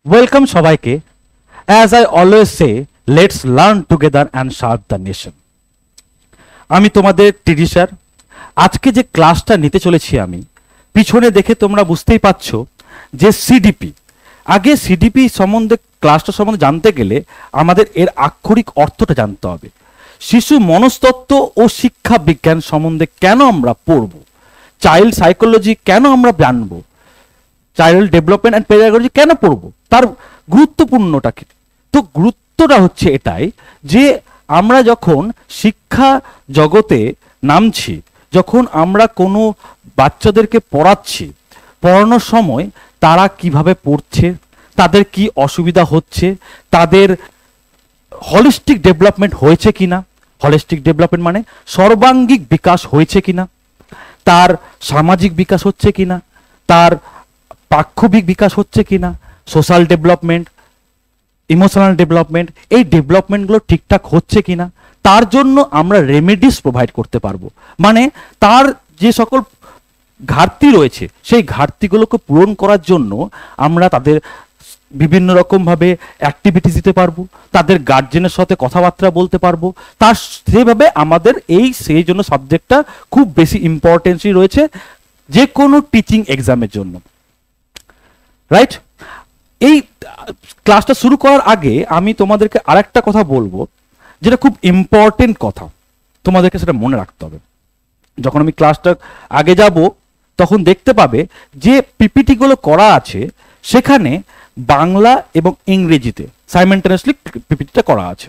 Welcome সবাইকে। As I always say, let's learn together and sharp the nation. আমি তোমাদের টিডি স্যার। আজকে যে ক্লাসটা নিতে চলেছি আমি, পিছনে দেখে তোমরা বুঝতেই পারছো যে সিডিপি। আগে সিডিপি সম্বন্ধে, ক্লাসটা সম্বন্ধে জানতে গেলে আমাদের এর আক্ষরিক অর্থটা জানতে হবে। শিশু মনস্তত্ত্ব ও শিক্ষা বিজ্ঞান সম্বন্ধে কেন আমরা পড়ব, চাইল্ড সাইকোলজি কেন আমরা জানবো, চাইল্ড ডেভেলপমেন্ট অ্যান্ড পেডাগজি কেন পড়বো, তার গুরুত্বপূর্ণটা কি। তো গুরুত্বটা হচ্ছে এটাই যে আমরা যখন শিক্ষা জগতে নামছি, যখন আমরা কোনো বাচ্চাদেরকে পড়াচ্ছি, পড়ানোর সময় তারা কিভাবে পড়ছে, তাদের কি অসুবিধা হচ্ছে, তাদের হলিস্টিক ডেভেলপমেন্ট হয়েছে কিনা, হলিস্টিক ডেভেলপমেন্ট মানে সর্বাঙ্গিক বিকাশ হয়েছে কিনা, তার সামাজিক বিকাশ হচ্ছে কিনা, তার পাক্ষবিক বিকাশ হচ্ছে কিনা, সোশ্যাল ডেভেলপমেন্ট, ইমোশনাল ডেভেলপমেন্ট, এই ডেভেলপমেন্টগুলো ঠিকঠাক হচ্ছে কিনা, তার জন্য আমরা রেমেডিস প্রোভাইড করতে পারবো। মানে তার যে সকল ঘাটতি রয়েছে সেই ঘাটতিগুলোকে পূরণ করার জন্য আমরা তাদের বিভিন্ন রকমভাবে অ্যাক্টিভিটিস দিতে পারবো, তাদের গার্জেনের সাথে কথাবার্তা বলতে পারবো। তার সেভাবে আমাদের সেই জন্য সাবজেক্টটা খুব বেশি ইম্পর্টেন্সই রয়েছে যে কোনো টিচিং এক্সামের জন্য, রাইট? এই ক্লাসটা শুরু করার আগে আমি তোমাদেরকে আরেকটা কথা বলবো, যেটা খুব ইম্পর্টেন্ট কথা, তোমাদেরকে সেটা মনে রাখতে হবে। যখন আমি ক্লাসটা আগে যাব তখন দেখতে পাবে যে পিপিটিগুলো করা আছে, সেখানে বাংলা এবং ইংরেজিতে সাইমেন্টেনিয়াসলি পিপিটিটা করা আছে,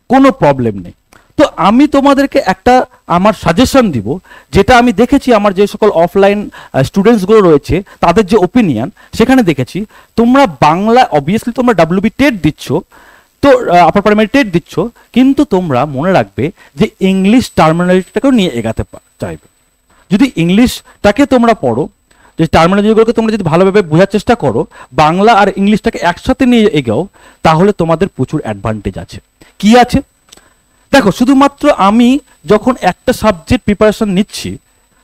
কোনো প্রবলেম নেই। তো আমি তোমাদেরকে একটা আমার সাজেশন দিব, যেটা আমি দেখেছি আমার যে সকল অফলাইন স্টুডেন্টসগুলো রয়েছে তাদের যে ওপিনিয়ন, সেখানে দেখেছি তোমরা বাংলা অবভিয়াসলি তোমরা ডাব্লিউবি টেট দিচ্ছ, তো আপার প্রাইমারি টেট দিচ্ছ, কিন্তু তোমরা মনে রাখবে যে ইংলিশ টার্মিনোলজিটাকেও নিয়ে এগাতে চাইবে। যদি ইংলিশটাকে তোমরা পড়ো, যে টার্মিনোলজিগুলোকে তোমরা যদি ভালোভাবে বোঝার চেষ্টা করো, বাংলা আর ইংলিশটাকে একসাথে নিয়ে এগাও, তাহলে তোমাদের প্রচুর অ্যাডভান্টেজ আছে। কি আছে দেখো, শুধুমাত্র আমি যখন একটা সাবজেক্ট প্রিপারেশন নিচ্ছি,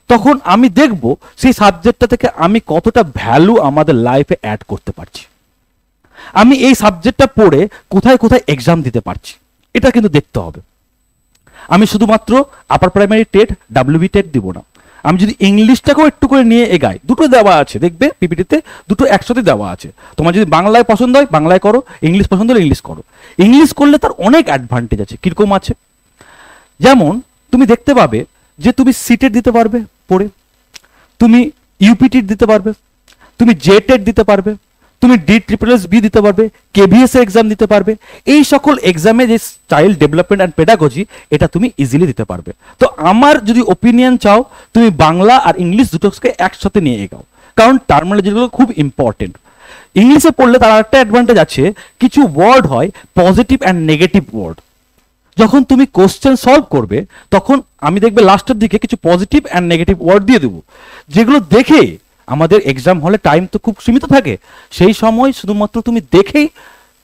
তখন আমি দেখব সেই সাবজেক্টটা থেকে আমি কতটা ভ্যালু আমাদের লাইফে অ্যাড করতে পারছি, আমি এই সাবজেক্টটা পড়ে কোথায় কোথায় এক্সাম দিতে পারছি, এটা কিন্তু দেখতে হবে। আমি শুধুমাত্র upper primary TET WB TET দিব না, আমি যদি ইংলিশটাকেও একটু করে নিয়ে এগাই, দুটো দেওয়া আছে দেখবে পিপিটিতে, দুটো একসাথে দেওয়া আছে। তোমার যদি বাংলায় পছন্দ হয় বাংলায় করো, ইংলিশ পছন্দ হলে ইংলিশ করো। ইংলিশ করলে তার অনেক অ্যাডভান্টেজ আছে। কিরকম আছে? যেমন তুমি দেখতে পাবে যে তুমি সিটেট দিতে পারবে পড়ে, তুমি ইউপিটিট দিতে পারবে, তুমি জেটেট দিতে পারবে, তুমি DSSB দিতে পারবে, KVS এর এক্সাম দিতে পারবে। এই সকল এক্সামে যে চাইল্ড ডেভেলপমেন্ট অ্যান্ড পেডাগজি, এটা তুমি ইজিলি দিতে পারবে। তো আমার যদি ওপিনিয়ন চাও, তুমি বাংলা আর ইংলিশ দুটোকে একসাথে নিয়ে এগাও, কারণ টার্মিনোলজিগুলো খুব ইম্পর্টেন্ট। ইংলিশে পড়লে তার একটা অ্যাডভান্টেজ আছে, কিছু ওয়ার্ড হয় পজিটিভ অ্যান্ড নেগেটিভ ওয়ার্ড। যখন তুমি কোশ্চেন সলভ করবে, তখন আমি দেখবে লাস্টের দিকে কিছু পজিটিভ অ্যান্ড নেগেটিভ ওয়ার্ড দিয়ে দেবো, যেগুলো দেখে আমাদের এক্সাম হলে টাইম তো খুব সীমিত থাকে, সেই সময় শুধুমাত্র তুমি দেখেই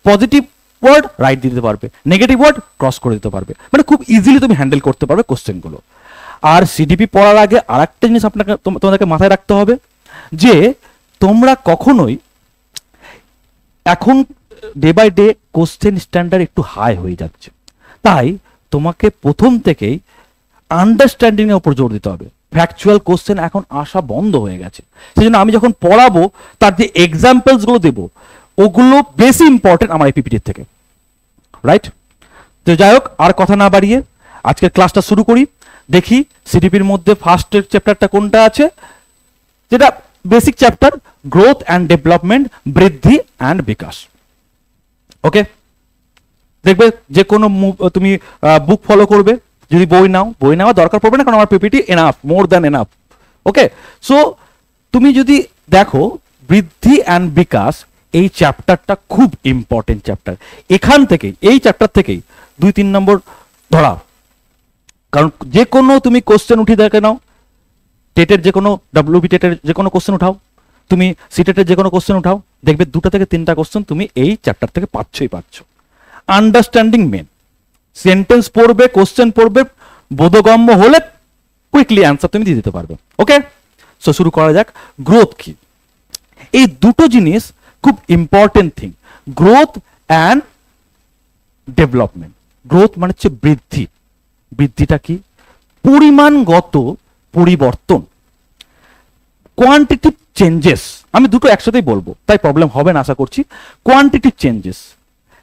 পজিটিভ ওয়ার্ড রাইট দিতে পারবে, নেগেটিভ ওয়ার্ড ক্রস করে দিতে পারবে, মানে খুব ইজিলি তুমি হ্যান্ডেল করতে পারবে কোশ্চেনগুলো। আর সিডিপি পড়ার আগে আর একটা জিনিস আপনাকে তোমাদেরকে মাথায় রাখতে হবে, যে তোমরা কখনোই, এখন day by day question standard একটু হাই হয়ে যাচ্ছে, তাই তোমাকে প্রথম থেকেই আন্ডারস্ট্যান্ডিং এর উপর জোর দিতে হবে। ফ্যাকচুয়াল কোশ্চেন এখন আসা বন্ধ হয়ে গেছে, সেই জন্য আমি যখন পড়াবো তার যে এক্সাম্পলস গুলো দেবো, ওগুলো বেশি ইম্পর্টেন্ট আমার এই পিপিটির থেকে, রাইট? তো যাই হোক, আর কথা না বাড়িয়ে আজকের ক্লাসটা শুরু করি। দেখি সিডিপির মধ্যে ফার্স্টের চ্যাপ্টারটা কোনটা আছে, যেটা basic chapter, growth and development, বৃদ্ধি অ্যান্ড বিকাশ। ওকে, দেখবে যে কোনো তুমি বুক ফলো করবে, যদি বই নাও, বই নেওয়া দরকার পড়বে না, কারণ আমার PPT enough, more than enough. Okay, so তুমি যদি দেখো বৃদ্ধি অ্যান্ড বিকাশ, এই চ্যাপ্টারটা খুব ইম্পর্টেন্ট চ্যাপ্টার। এখান থেকেই, এই চ্যাপ্টার থেকেই 2-3 নম্বর ধরা, কারণ যে কোনো তুমি কোশ্চেন উঠিয়ে দেখে নাও, টেটের যে কোনো, ডাব্লিউবি টেটের যে কোনো কোশ্চেন উঠাও, তুমি সিটেটের যে কোনো কোশ্চেন উঠাও, দেখবে 2টা থেকে 3টা কোশ্চেন তুমি এই চ্যাপ্টার থেকে পাচ্ছ। আন্ডারস্ট্যান্ডিং মেন, সেন্টেন্স পড়বে, কোশ্চেন পড়বে, বোধগম্য হলে কুইকলি অ্যান্সার তুমি দিয়ে দিতে পারবে। ওকে, সো শুরু করা যাক। গ্রোথ কি? এই দুটো জিনিস খুব important thing. Growth and development. Growth মানে হচ্ছে বৃদ্ধি। বৃদ্ধিটা কি? পরিমাণগত পরিবর্তন, কোয়ান্টিটিভ চেঞ্জেস। আমি দুটো একসাথেই বলবো, তাই প্রবলেম হবে না আশা করছি। কোয়ান্টিটিভ চেঞ্জেস,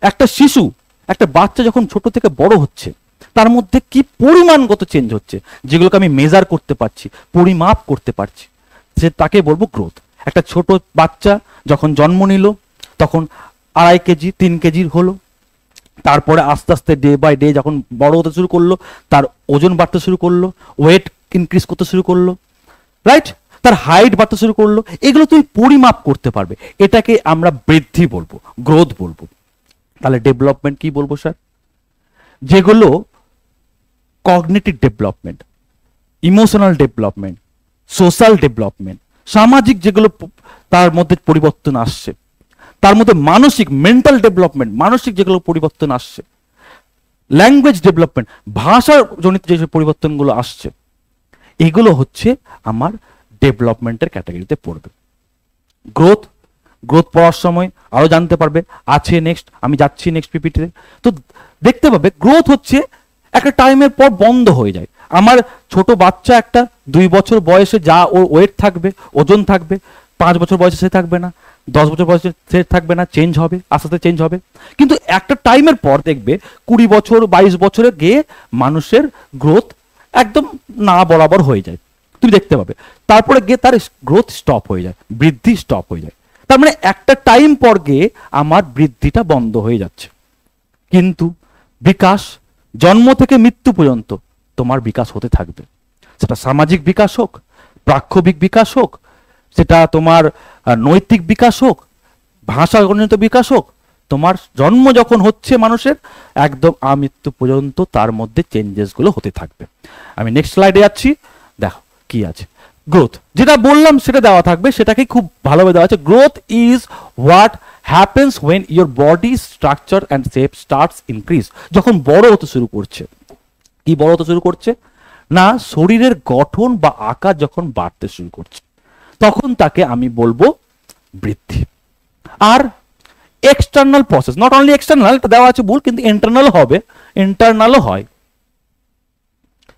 একটা শিশু, একটা বাচ্চা যখন ছোট থেকে বড় হচ্ছে, তার মধ্যে কি পরিমাণগত চেঞ্জ হচ্ছে, যেগুলোকে আমি মেজার করতে পারছি, পরিমাপ করতে পারছি, সে তাকে বলবো গ্রোথ। একটা ছোট বাচ্চা যখন জন্ম নিল, তখন 2.5 কেজি 3 কেজির হলো, তারপরে আস্তে আস্তে ডে বাই ডে যখন বড় হতে শুরু করলো, তার ওজন বাড়তে শুরু করলো, ওয়েট ইনক্রিজ করতে শুরু করলো, রাইট, তার হাইট বাড়তে শুরু করলো। এগুলো তুমি পরিমাপ করতে পারবে, এটাকে আমরা বৃদ্ধি বলবো, গ্রোথ বলবো। তাহলে ডেভেলপমেন্ট কি বলবো স্যার? যেগুলো cognitive development, emotional development, social development, সামাজিক যেগুলো তার মধ্যে পরিবর্তন আসছে, তার মধ্যে মানসিক মেন্টাল ডেভেলপমেন্ট, মানসিক যেগুলো পরিবর্তন আসছে, ল্যাঙ্গুয়েজ ডেভেলপমেন্ট, ভাষার জনিত যে পরিবর্তনগুলো আসছে, এগুলো হচ্ছে আমার ডেভেলপমেন্টের ক্যাটাগরিতে পড়বে। গ্রোথ, গ্রোথ পড়ার সময় আরো জানতে পারবে, আছে নেক্সট, আমি যাচ্ছি নেক্সট পিপিটিতে। তো দেখতে পাবে গ্রোথ হচ্ছে একটা টাইমের পর বন্ধ হয়ে যায়। আমার ছোট বাচ্চা একটা 2 বছর বয়সে যা ওর ওয়েট থাকবে, ওজন থাকবে, 5 বছর বয়সে সে থাকবে না, 10 বছর বয়সে সে থাকবে না, চেঞ্জ হবে, আস্তে আস্তে চেঞ্জ হবে। কিন্তু একটা টাইমের পর দেখবে 20 বছর 22 বছরে গিয়ে মানুষের গ্রোথ একদম না বরাবর হয়ে যায়, তুমি দেখতে পাবে। তারপরে গিয়ে তার গ্রোথ স্টপ হয়ে যায়, বৃদ্ধি স্টপ হয়ে যায়। তার মানে একটা টাইম পর গিয়ে আমার বৃদ্ধিটা বন্ধ হয়ে যাচ্ছে। কিন্তু বিকাশ, জন্ম থেকে মৃত্যু পর্যন্ত তোমার বিকাশ হতে থাকবে। সেটা সামাজিক বিকাশ হোক, প্রাক্ষবিক বিকাশ হোক, সেটা তোমার নৈতিক বিকাশ হোক, ভাষাগণিত বিকাশ হোক, তোমার জন্ম যখন হচ্ছে মানুষের, একদম আমৃত্যু পর্যন্ত তার মধ্যে চেঞ্জেসগুলো হতে থাকবে। আমি নেক্সট স্লাইডে যাচ্ছি, দেখো কি আছে। গ্রোথ যেটা বললাম সেটা দেওয়া থাকবে, সেটাকে খুব ভালোভাবে দেওয়া আছে। Growth is what happens when your body structure and shape starts increase. যখন বড় হতে শুরু করছে, কি বড় হতে শুরু করছে না, শরীরের গঠন বা আকার যখন বাড়তে শুরু করছে, তখন তাকে আমি বলবো বৃদ্ধি। আর external process, not only external, এটা দেওয়া আছে ভুল, কিন্তু ইন্টারনাল হবে, ইন্টারনালও হয়।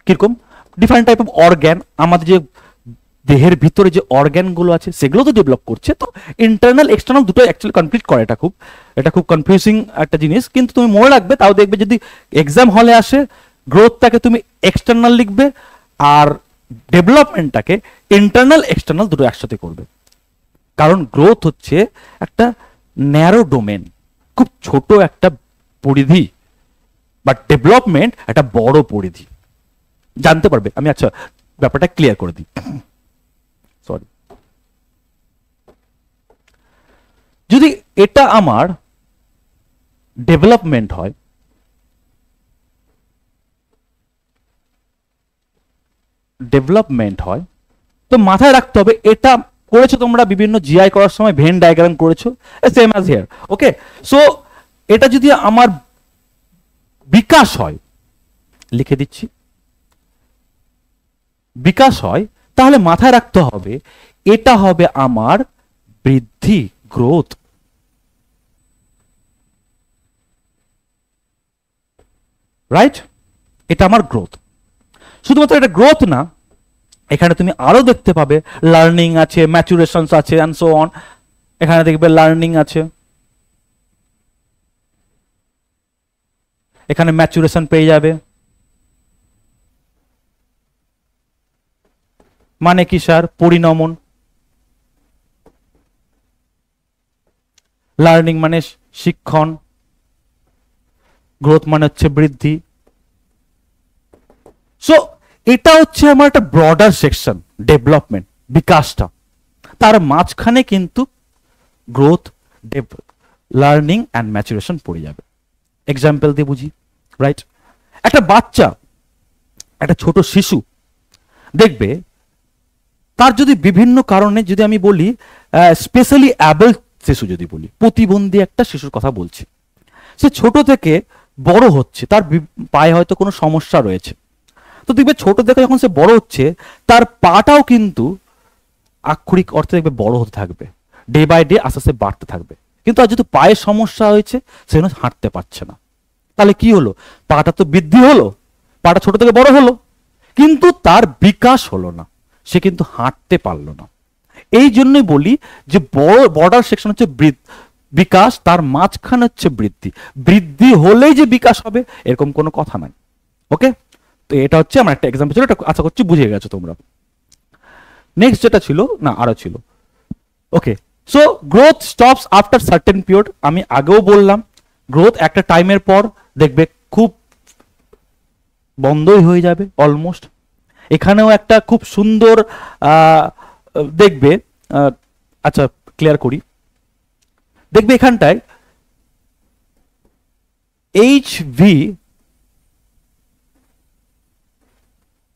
কিরকম? ডিফারেন্ট টাইপ অফ অর্গ্যান, আমাদের যে দেহের ভিতরে যে অর্গ্যানগুলো আছে সেগুলো তো ডেভেলপ করছে। তো ইন্টারনাল এক্সটার্নাল দুটো অ্যাকচুয়ালি কমপ্লিট করে। এটা খুব কনফিউজিং একটা জিনিস, কিন্তু তুমি মনে রাখবে, তাও দেখবে যদি এক্সাম হলে আসে, গ্রোথটাকে তুমি এক্সটার্নাল লিখবে আর ডেভেলপমেন্টটাকে ইন্টারনাল এক্সটার্নাল দুটো একসাথে করবে। কারণ গ্রোথ হচ্ছে একটা ন্যারো ডোমেন, খুব ছোট একটা পরিধি, বাট ডেভেলপমেন্ট একটা বড় পরিধি, জানতে পারবে। আমি আচ্ছা ব্যাপারটা ক্লিয়ার করে দিই। সরি, যদি এটা আমার ডেভেলপমেন্ট হয়, তো মাথায় রাখতে হবে, এটা করেছো তোমরা বিভিন্ন জিআই করার সময়, ভেন ডায়াগ্রাম করেছো, same as here. Okay, so এটা যদি আমার বিকাশ হয়, লিখে দিচ্ছি, বিকাশ হয়, তাহলে মাথায় রাখতে হবে এটা হবে আমার বৃদ্ধি, গ্রোথ। রাইট, এটা আমার গ্রোথ। শুধুমাত্র এটা গ্রোথ না, এখানে তুমি আরো দেখতে পাবে লার্নিং আছে, ম্যাচুরেশন আছে, এন্ড সো অন। এখানে দেখবে লার্নিং আছে, এখানে ম্যাচুরেশন পেয়ে যাবে। মানে কি স্যার? পরিণমন। লার্নিং মানে শিক্ষণ, গ্রোথ মানে হচ্ছে বৃদ্ধি। সো এটা হচ্ছে আমার একটা ব্রডার সেকশন, ডেভেলপমেন্ট, বিকাশটা। তার মাঝখানে কিন্তু গ্রোথ, লার্নিং অ্যান্ড ম্যাচুরেশন পড়ে যাবে। এক্সাম্পল দিয়ে বুঝি, রাইট? একটা বাচ্চা, একটা ছোট শিশু দেখবে, তার যদি বিভিন্ন কারণে, যদি আমি বলি স্পেশালি অ্যাবল শিশু, যদি বলি প্রতিবন্ধী একটা শিশুর কথা বলছি, সে ছোট থেকে বড় হচ্ছে, তার পায়ে হয়তো কোনো সমস্যা রয়েছে। তো দেখবে ছোট থেকে যখন সে বড় হচ্ছে, তার পাটাও কিন্তু আক্ষরিক অর্থে দেখবে বড় হতে থাকবে, ডে বাই ডে আস্তে আস্তে বাড়তে থাকবে। কিন্তু আর যেহেতু পায়ের সমস্যা হয়েছে সেজন্য হাঁটতে পারছে না। তাহলে কি হলো, পাটা তো বৃদ্ধি হলো, পাটা ছোট থেকে বড় হলো, কিন্তু তার বিকাশ হলো না, সে কিন্তু হাঁটতে পারলো না। এই জন্যই বলি যে বর্ডার সেকশন হচ্ছে বিকাশ, তার মাঝখানে হচ্ছে বৃদ্ধি। বৃদ্ধি হলেই যে বিকাশ হবে এরকম কোনো কথা নাই। ওকে, তো এটা হচ্ছে আমার একটা এক্সাম্পল ছিল, এটা আশা করছি বুঝে গেছো তোমরা। নেক্সট যেটা ছিল, না আরো ছিল। Okay, so growth stops after certain period. আমি আগেও বললাম গ্রোথ একটা টাইমের পর দেখবে খুব বন্ধই হয়ে যাবে অলমোস্ট। এখানেও একটা খুব সুন্দর দেখবে, আচ্ছা ক্লিয়ার করি, দেখবে এখানটায় এইচ.ভি.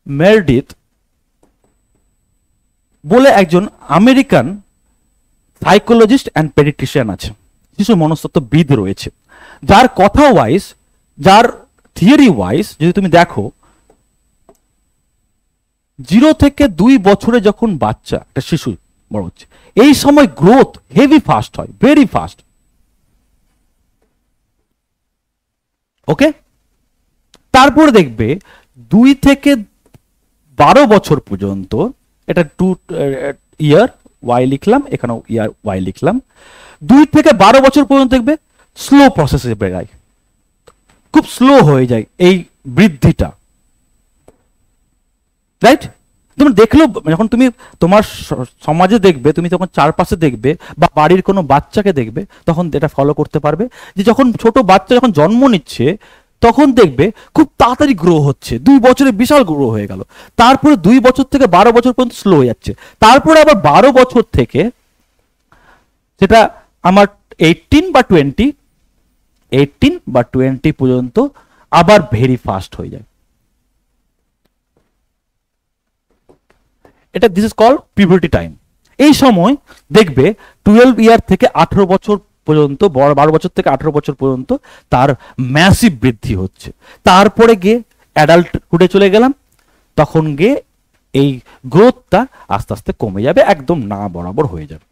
মেরডিথ বলে একজন আমেরিকান সাইকোলজিস্ট অ্যান্ড পেডিট্রিশিয়ান আছে, শিশু মনস্তত্ত্ববিদ রয়েছে, যার কথা ওয়াইজ, যার থিওরি ওয়াইজ যদি তুমি দেখো, 0 থেকে 2 বছরে যখন বাচ্চা একটা শিশু বড় হচ্ছে, এই সময় গ্রোথ হেভি ফাস্ট হয়, ভেরি ফাস্ট। ওকে, তারপরে দেখবে 2 থেকে 12 বছর পর্যন্ত, এটা 2 ইয়ার ওয়াই লিখলাম, এখানেও ইয়ার ওয়াই লিখলাম, 2 থেকে 12 বছর পর্যন্ত দেখবে স্লো প্রসেসে বেড়ায়, খুব স্লো হয়ে যায় এই বৃদ্ধিটা, রাইট? তুমি দেখলেও যখন তুমি তোমার সমাজে দেখবে, তুমি তখন চারপাশে দেখবে বা বাড়ির কোনো বাচ্চাকে দেখবে, তখন এটা ফলো করতে পারবে যে যখন ছোট বাচ্চা যখন জন্ম নিচ্ছে তখন দেখবে খুব তাড়াতাড়ি গ্রো হচ্ছে, 2 বছরে বিশাল গ্রো হয়ে গেল, তারপরে 2 বছর থেকে 12 বছর পর্যন্ত স্লো হয়ে যাচ্ছে, তারপরে আবার 12 বছর থেকে সেটা আমার 18 বা 20 পর্যন্ত আবার ভেরি ফাস্ট হয়ে যায়। এটা this is call puberty time. এই সময় দেখবে 12 ইয়ার থেকে 18 বছর পর্যন্ত, 12 বছর থেকে 18 বছর পর্যন্ত তার ম্যাসিভ বৃদ্ধি হচ্ছে। তারপরে গিয়ে অ্যাডাল্টহুডে চলে গেলাম, তখন গিয়ে এই গ্রোথটা আস্তে আস্তে কমে যাবে, একদম না বরাবর হয়ে যাবে।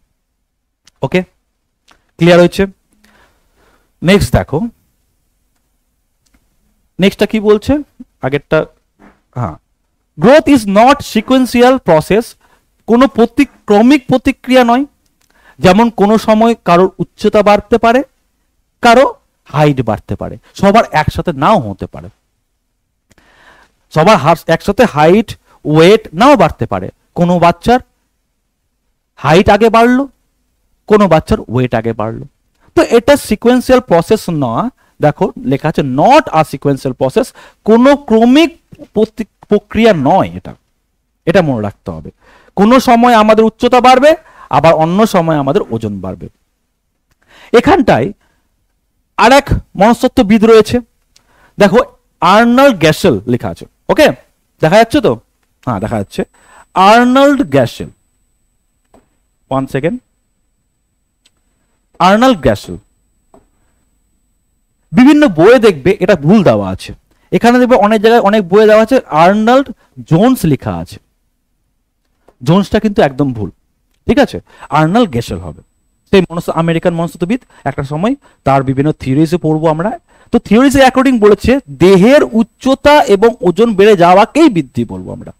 ওকে, ক্লিয়ার হয়েছে? নেক্সট দেখো, নেক্সটটা কি বলছে, আগেরটা, হ্যাঁ, growth is not sequential process, কোনো ক্রমিক প্রতিক্রিয়া নয়। যেমন কোনো সময় কারোর উচ্চতা বাড়তে পারে, কারো হাইট বাড়তে পারে, সবার একসাথে নাও হতে পারে, সবার একসাথে হাইট ওয়েট নাও বাড়তে পারে। কোনো বাচ্চার হাইট আগে বাড়লো, কোনো বাচ্চার ওয়েট আগে বাড়লো। তো এটা সিকোয়েন্সিয়াল প্রসেস নয়, দেখো লেখা আছে নট আ সিকোয়েন্সিয়াল প্রসেস, কোনো ক্রমিক প্রক্রিয়া নয় এটা, এটা মনে রাখতে হবে। কোনো সময় আমাদের উচ্চতা বাড়বে, আবার অন্য সময় আমাদের ওজন বাড়বে। এখানটায় আর এক মনস্তত্ত্ববিদ রয়েছে, দেখো আর্নল্ড গ্যাসেল লেখা আছে। ওকে, দেখা যাচ্ছে তো? হ্যাঁ দেখা যাচ্ছে, আর্নল্ড গ্যাসেল, 1 সেকেন্ড, আর্নল্ড গ্যাসেল। বিভিন্ন বইয়ে দেখবে এটা ভুল দেওয়া আছে, এখানে দেখবে অনেক জায়গায় অনেক বইয়ে দেওয়া আছে আর্নল্ড জোন্স লেখা আছে, জোন্সটা কিন্তু একদম ভুল, ঠিক আছে? আর্নল্ড গ্যাসেল হবে। সেই আমেরিকান মনস্তত্ত্ববিদ, একটা সময় তার বিভিন্ন থিওরিজে পড়বো আমরা। তো থিওরিজ অ্যাকর্ডিং বলেছে দেহের উচ্চতা এবং ওজন বেড়ে যাওয়াকেই বৃদ্ধি বলবো আমরা।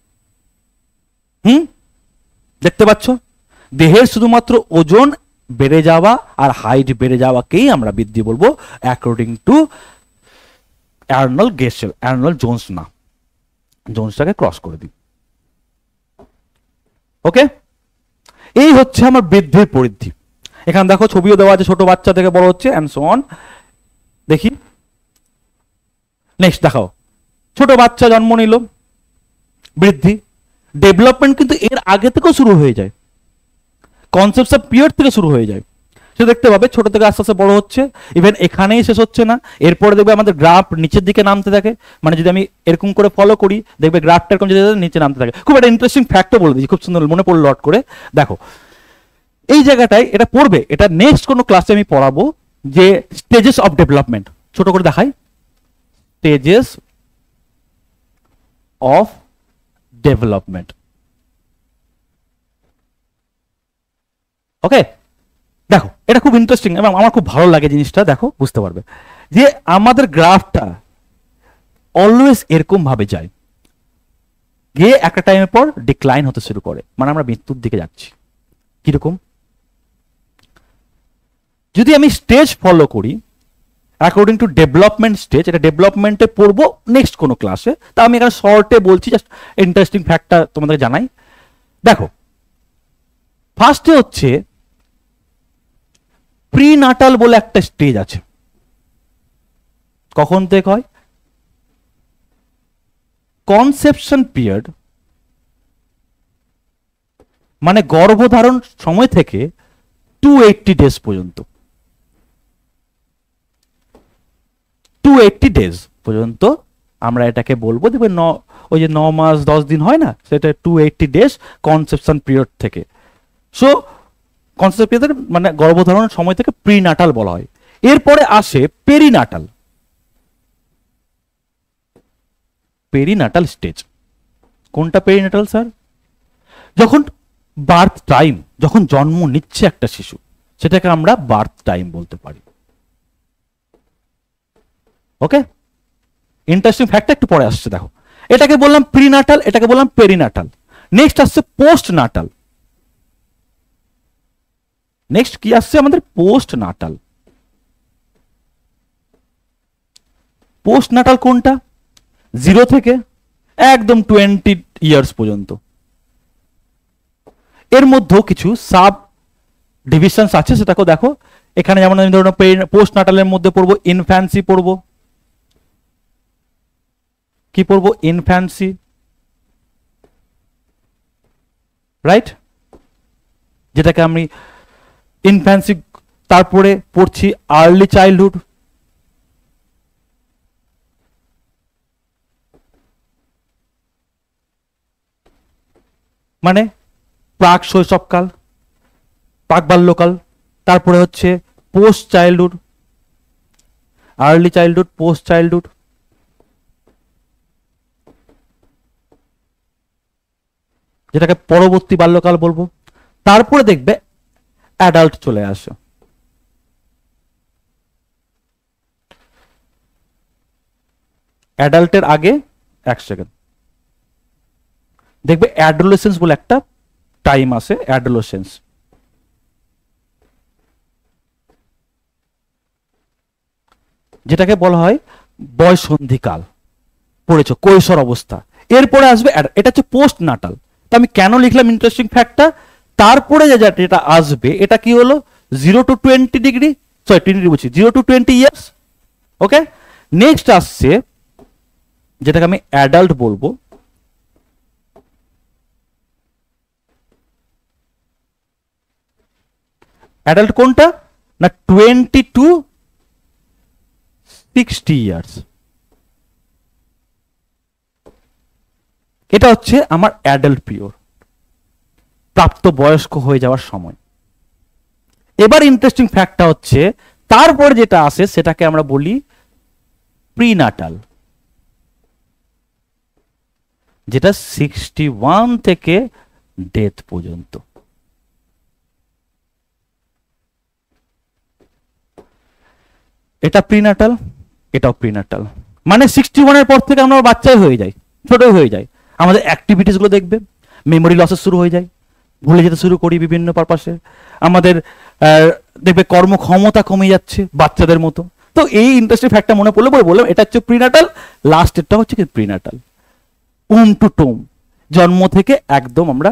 দেখতে পাচ্ছ, দেহের শুধুমাত্র ওজন বেড়ে যাওয়া আর হাইট বেড়ে যাওয়াকেই আমরা বৃদ্ধি বলবো according to Arnold Gesell, Arnold Jones না, জোন্সটাকে ক্রস করে দিই। ওকে, এই হচ্ছে আমার বৃদ্ধির পরিধি। এখানে দেখো ছবিও দেওয়া আছে, ছোট বাচ্চা থেকে বড় হচ্ছে এন্ড সো অন। দেখি নেক্সট দেখাও, ছোট বাচ্চা জন্ম নিল, বৃদ্ধি, ডেভেলপমেন্ট কিন্তু এর আগে থেকেও শুরু হয়ে যায়, কনসেপ্ট অফ পিরিয়ড থেকে শুরু হয়ে যায়। সে দেখতে পাবে ছোট থেকে আস্তে আস্তে বড় হচ্ছে, ইভেন এখানেই শেষ হচ্ছে না, এরপরে দেখবে আমাদের গ্রাফ নিচের দিকে নামতে থাকে, মানে যদি আমি এরকম করে ফলো করি দেখবে গ্রাফটা এরকম যেতে নিচে নামতে থাকে। খুব একটা ইন্টারেস্টিং ফ্যাক্টও বলে দিচ্ছি, খুব সুন্দর মনে পড়লো লট করে। দেখো এই জায়গাটায় এটা পড়বে, এটা নেক্সট কোনো ক্লাসে আমি পড়াবো যে স্টেজেস অফ ডেভেলপমেন্ট, ছোট করে দেখাই, স্টেজেস অফ ডেভেলপমেন্ট। ওকে, দেখো এটা খুব ইন্টারেস্টিং এবং আমার খুব ভালো লাগে জিনিসটা, দেখো বুঝতে পারবে যে আমাদের গ্রাফটা অলওয়েজ এরকম ভাবে যায়, গিয়ে একটা টাইমের পর ডিক্লাইন হতে শুরু করে, মানে আমরা মৃত্যুর দিকে যাচ্ছি। কিরকম? যদি আমি স্টেজ ফলো করি অ্যাকর্ডিং টু ডেভেলপমেন্ট স্টেজ, এটা ডেভেলপমেন্টে পড়বো নেক্সট কোনো ক্লাসে, তা আমি এখানে শর্টে বলছি, জাস্ট ইন্টারেস্টিং ফ্যাক্টটা তোমাদের জানাই। দেখো ফার্স্টে হচ্ছে প্রিনাটাল বলে একটা স্টেজ আছে। কখন থেকে হয়? কনসেপশন পিরিয়ড, মানে গর্ভধারণ সময় থেকে 280 ডেজ পর্যন্ত, 280 ডেজ পর্যন্ত আমরা এটাকে বলবো। দেখবে ওই যে 9 মাস 10 দিন হয় না, সেটা 280 ডেজ কনসেপশন পিরিয়ড থেকে। সো কনসেপশন পিরিয়ড মানে গর্ভধারণ সময় থেকে প্রিনাটাল বলা হয়। এরপরে আসে পেরিনাটাল, পেরিনাটাল স্টেজ। কোনটা পেরিনাটাল স্যার? যখন বার্থ টাইম, যখন জন্ম নিচ্ছে একটা শিশু, সেটাকে আমরা বার্থ টাইম বলতে পারি। ওকে, ইন্টারেস্টিং ফ্যাক্ট একটু পরে আসছে। দেখো এটাকে বললাম প্রিনাটাল, এটাকে বললাম পেরিনাটাল। নেক্সট আসছে পোস্ট নাটাল। নেক্সট কি আসছে আমাদের? Post Natal. পোস্ট নাটাল কোনটা? 0 থেকে একদম 20 ইয়ার্স পর্যন্ত। এর মধ্যেও কিছু সাব ডিভিশনস আছে, সেটাকেও দেখো। এখানে যেমন আমি ধরুন পোস্ট নাটালের মধ্যে পড়বো ইনফ্যান্সি, পড়বো কি পড়বো? ইনফ্যান্সি, রাইট, যেটাকে আমি ইনফ্যান্সি। তারপরে পড়ছি আর্লি চাইল্ডহুড, মানে প্রাক শৈশবকাল, প্রাক বাল্যকাল। তারপরে হচ্ছে post childhood, early childhood, post childhood. যেটাকে পরবর্তী বাল্যকাল বলবো। তারপরে দেখবে অ্যাডাল্ট চলে আসে। অ্যাডাল্টের আগে এক সেকেন্ড দেখবে অ্যাডোলেসেন্স বলে একটা টাইম আসে, অ্যাডোলেসেন্স। যেটাকে বলা হয় বয়সন্ধিকাল, পড়েছো, কৈশোর অবস্থা। এরপরে আসবে এটা হচ্ছে পোস্ট নাটাল। তো আমি কেন লিখলাম ইন্টারেস্টিং ফ্যাক্টটা? তারপরে যেটা আসবে এটা কি হলো? 0 to 20 ডিগ্রি, সরি 20 বলছি, 0 to 20 ইয়ার্স। ওকে, নেক্সট আসছে যেটাকে আমি অ্যাডাল্ট বলবো। অ্যাডাল্ট কোনটা? না 20 to 60 ইয়ার্স। এটা হচ্ছে আমার অ্যাডাল্ট পিরিয়ড, প্রাপ্ত বয়স্ক হয়ে যাওয়ার সময়। এবার ইন্টারেস্টিং ফ্যাক্টটা হচ্ছে তারপরে যেটা আসে সেটাকে আমরা বলি প্রিনাটাল, যেটা 61 থেকে ডেথ পর্যন্ত। এটা প্রিনাটাল, এটাও প্রিনাটাল। মানে 61 এর পর থেকে আমরা বাচ্চাই হয়ে যাই, ছোটই হয়ে যায়। আমাদের অ্যাক্টিভিটিস গুলো দেখবে, মেমোরি লসেস শুরু হয়ে যায়, ভুলে যেতে শুরু করি বিভিন্ন পারপাসে। আমাদের দেখবে কর্মক্ষমতা কমে যাচ্ছে বাচ্চাদের মতো। তো এই ইন্টারেস্টিং ফ্যাক্টটা মনে পড়লে বললাম এটা হচ্ছে প্রিনাটাল। লাস্টেরটা হচ্ছে কি? প্রিনাটাল, উম টু টোম, জন্ম থেকে একদম আমরা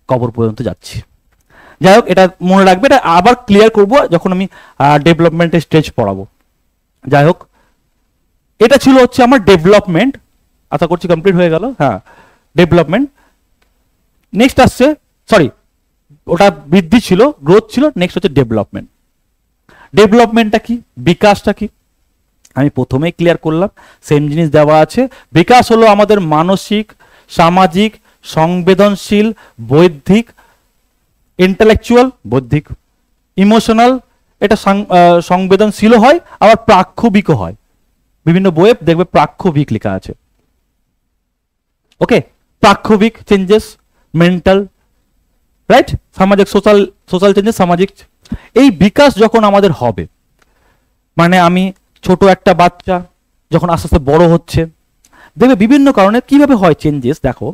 কবর পর্যন্ত যাচ্ছি। যাই হোক, এটা মনে রাখবে, এটা আবার ক্লিয়ার করব যখন আমি ডেভেলপমেন্টের স্টেজ পড়াবো। যাই হোক, এটা ছিল হচ্ছে আমার ডেভেলপমেন্ট। আশা করছি কমপ্লিট হয়ে গেল। হ্যাঁ, ডেভেলপমেন্ট। নেক্সট আসছে, সরি ওটা বৃদ্ধি ছিল, গ্রোথ ছিল। নেক্সট হচ্ছে ডেভেলপমেন্ট। ডেভেলপমেন্টটা কি? বিকাশটা কি? আমি প্রথমেই ক্লিয়ার করলাম, সেম জিনিস দেওয়া আছে। বিকাশ হলো আমাদের মানসিক, সামাজিক, সংবেদনশীল, বৌদ্ধিক, ইন্টেলেকচুয়াল, বৌদ্ধিক, ইমোশনাল, এটা সংবেদনশীল হয়, আবার প্রাক্ষবিকও হয়। বিভিন্ন বইয়ে দেখবে প্রাক্ষবিক লেখা আছে। ওকে, প্রাক্ষবিক চেঞ্জেস, মেন্টাল, রাইট, সামাজিক, সোশ্যাল চেঞ্জেস, সামাজিক এই বিকাশ যখন আমাদের হবে, মানে আমি ছোট একটা বাচ্চা যখন আস্তে আস্তে বড় হচ্ছে, দেখবে বিভিন্ন কারণে কিভাবে হয় চেঞ্জেস। দেখো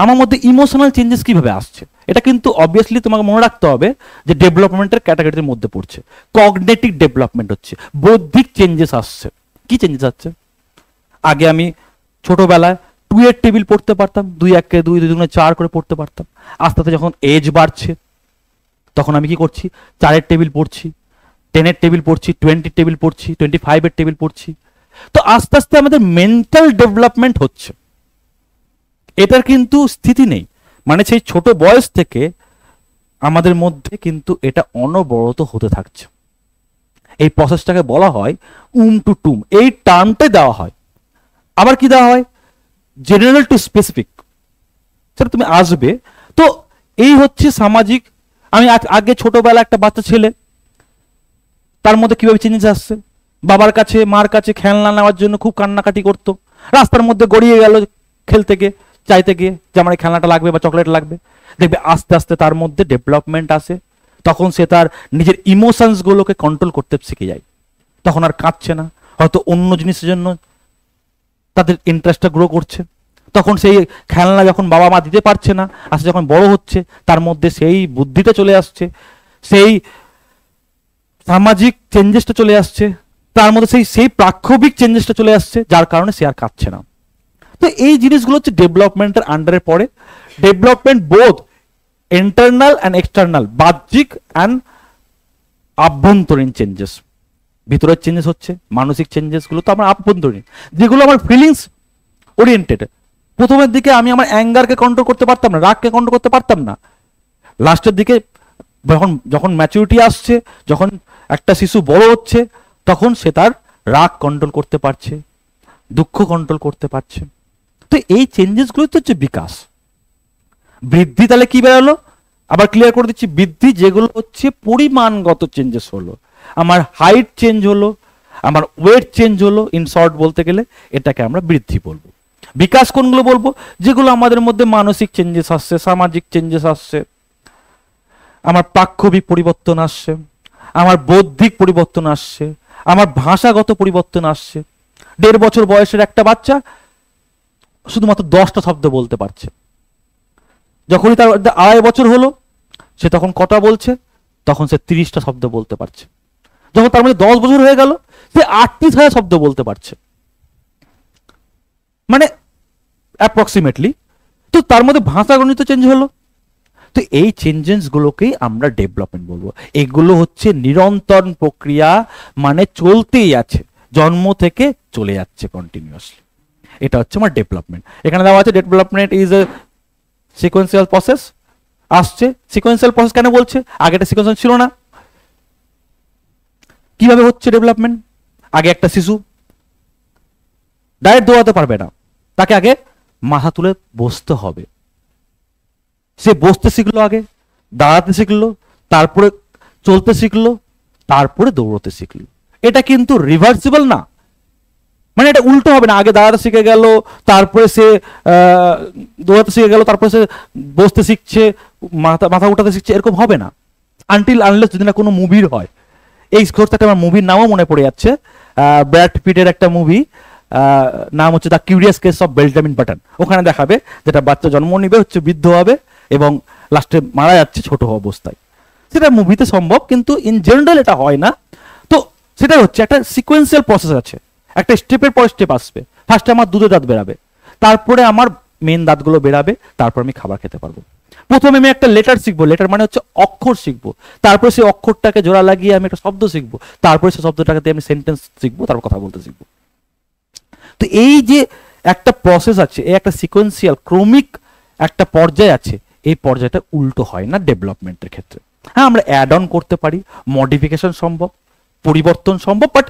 আমার মধ্যে ইমোশনাল চেঞ্জেস কিভাবে আসছে, এটা কিন্তু অবভিয়াসলি তোমাকে মনে রাখতে হবে যে ডেভেলপমেন্টের ক্যাটাগরির মধ্যে পড়ছে। কগনিটিভ ডেভেলপমেন্ট হচ্ছে, বৌদ্ধিক চেঞ্জেস আসছে। কি চেঞ্জেস আসছে? আগে আমি ছোটবেলায় 2 এর টেবিল পড়তে পারতাম, 2 1 2 2 2 4 করে পড়তে পারতাম। আস্তে আস্তে যখন এজ বাড়ছে তখন আমি কি করছি, 4 এর টেবিল পড়ছি, 10 এর টেবিল পড়ছি, 20 টেবিল পড়ছি, 25 এর টেবিল পড়ছি। তো আস্তে আস্তে আমাদের মেন্টাল ডেভেলপমেন্ট হচ্ছে, এটার কিন্তু স্থিতি নেই। মানে সেই ছোট বয়স থেকে আমাদের মধ্যে কিন্তু এটা অনবরত হতে থাকছে। এই প্রসেসটাকে বলা হয় টু টুম, এই টার্মটাই দেওয়া হয়। আবার কি দেওয়া হয়, জেনারেল টু স্পেসিফিক, সেটা তুমি আসবে। তো এই হচ্ছে সামাজিক। আমি আগে ছোটবেলা একটা বাচ্চা ছেলে, তার মধ্যে কিভাবে চেঞ্জেস আসছে, বাবার কাছে মার কাছে খেলনা নেওয়ার জন্য খুব কান্নাকাটি করতো, রাস্তার মধ্যে গড়িয়ে গেল খেলতে গিয়ে, চাইতে গিয়ে যে আমার এই খেলনাটা লাগবে বা চকলেট লাগবে। দেখবে আস্তে আস্তে তার মধ্যে ডেভেলপমেন্ট আসে, তখন সে তার নিজের ইমোশনস গুলোকে কন্ট্রোল করতে শিখে যায়। তখন আর কাঁদছে না, হয়তো অন্য জিনিসের জন্য তাদের ইন্টারেস্টটা গ্রো করছে। তখন সেই খেলনা যখন বাবা মা দিতে পারছে না, আস্তে যখন বড় হচ্ছে তার মধ্যে সেই বুদ্ধিটা চলে আসছে, সেই সামাজিক চেঞ্জেসটা চলে আসছে, তার মধ্যে সেই সেই প্রাক্ষবিক চেঞ্জেসটা চলে আসছে, যার কারণে সে আর কাঁদছে না। তো এই জিনিসগুলো হচ্ছে ডেভেলপমেন্টের আন্ডারে পড়ে। ডেভেলপমেন্ট বোধ ইন্টারনাল অ্যান্ড এক্সটার্নাল, বাহ্যিক অ্যান্ড আভ্যন্তরীণ চেঞ্জেস। ভিতরের চেঞ্জেস হচ্ছে মানসিক চেঞ্জেসগুলো তো আমার আভ্যন্তরীণ, যেগুলো আমার ফিলিংস ওরিয়েন্টেড। প্রথমের দিকে আমি আমার অ্যাঙ্গারকে কন্ট্রোল করতে পারতাম না, রাগকে কন্ট্রোল করতে পারতাম না। লাস্টের দিকে যখন যখন ম্যাচুরিটি আসছে, যখন একটা শিশু বড় হচ্ছে, তখন সে তার রাগ কন্ট্রোল করতে পারছে, দুঃখ কন্ট্রোল করতে পারছে। তো এই চেঞ্জেসগুলো তো হচ্ছে বিকাশ। বৃদ্ধি তাহলে কি বেরোলো, আবার ক্লিয়ার করে দিচ্ছি, বৃদ্ধি যেগুলো হচ্ছে পরিমাণগত চেঞ্জেস হলো, আমার হাইট চেঞ্জ হলো, আমার ওয়েট চেঞ্জ হলো, ইন শর্ট বলতে গেলে এটাকে আমরা বৃদ্ধি বলবো। বিকাশ কোনগুলো বলবো, যেগুলো আমাদের মধ্যে মানসিক চেঞ্জেস আসছে, সামাজিক চেঞ্জেস আসছে, আমার প্রাক্ষবিক পরিবর্তন আসছে, আমার বৌদ্ধিক পরিবর্তন আসছে, আমার ভাষাগত পরিবর্তন আসছে। 1.5 বছর বয়সের একটা বাচ্চা শুধুমাত্র 10টা শব্দ বলতে পারছে, যখনই তার 2.5 বছর হলো সে তখন কটা বলছে, তখন সে 30টা শব্দ বলতে পারছে। যখন তার মধ্যে 10 বছর হয়ে গেল সে 38,000 শব্দ বলতে পারছে, মানে অ্যাপ্রক্সিমেটলি। তো তার মধ্যে ভাষা গণিত চেঞ্জ হলো। তো এই চেঞ্জেস গুলোকেই আমরা ডেভেলপমেন্ট বলবো। এগুলো হচ্ছে নিরন্তর প্রক্রিয়া, মানে চলতেই আছে, জন্ম থেকে চলে যাচ্ছে কন্টিনিউয়াসলি। এটা হচ্ছে আমার ডেভেলপমেন্ট। এখানে দেওয়া আছে development is a sequential process. আসছে সিকোয়েন্সিয়াল প্রসেস কেন বলছে, আগে এটা সিকোয়েন্সিয়াল ছিল না। কিভাবে হচ্ছে ডেভেলপমেন্ট, আগে একটা শিশু ডাইরেক্ট দৌড়াতে পারবে না, তাকে আগে মাথা তুলে বসতে হবে। সে বসতে শিখলো, আগে দাঁড়াতে শিখলো, তারপরে চলতে শিখলো, তারপরে দৌড়তে শিখলো। এটা কিন্তু রিভার্সিবল না, মানে এটা উল্টো হবে না। আগে দাঁড়াতে শিখে গেল, তারপরে সে দৌড়াতে শিখে গেল, তারপরে সে বসতে শিখছে, মাথা উঠাতে শিখছে, এরকম হবে না। আনটিল আনলেস যদি না কোনো মুভির হয়। এই কোর্সটাতে আমার মুভির নামও মনে পড়ে যাচ্ছে, ব্র্যাড পিটের একটা মুভি, নাম হচ্ছে the curious case of Benjamin button. ওখানে দেখাবে যেটা বাচ্চা জন্ম নিবে, হচ্ছে বৃদ্ধ হবে এবং লাস্টে মারা যাচ্ছে ছোট অবস্থায়। সেটা মুভিতে সম্ভব, কিন্তু ইন জেনারেল এটা হয় না। তো সেটা হচ্ছে একটা সিকোয়েন্সিয়াল প্রসেস আছে, একটা স্টেপের পর স্টেপ আসবে। ফার্স্টে আমার দুধের দাঁত বেরাবে, তারপরে আমার মেন দাঁতগুলো বেরাবে, তারপর আমি খাবার খেতে পারবো। প্রথমে আমি একটা লেটার শিখবো, লেটার মানে হচ্ছে অক্ষর শিখবো, তারপরে সেই অক্ষরটাকে জোড়া লাগিয়ে আমি একটা শব্দ শিখবো, তারপরে সেই শব্দটাকে দিয়ে আমি সেন্টেন্স শিখবো, তারপর কথা বলতে শিখবো। তো এই যে একটা প্রসেস আছে, এই একটা সিকোয়েন্সিয়াল ক্রমিক একটা পর্যায় আছে, এই পর্যায়টা উল্টো হয় না ডেভেলপমেন্টের ক্ষেত্রে। হ্যাঁ, আমরা অ্যাড অন করতে পারি, মডিফিকেশন সম্ভব, পরিবর্তন সম্ভব, বাট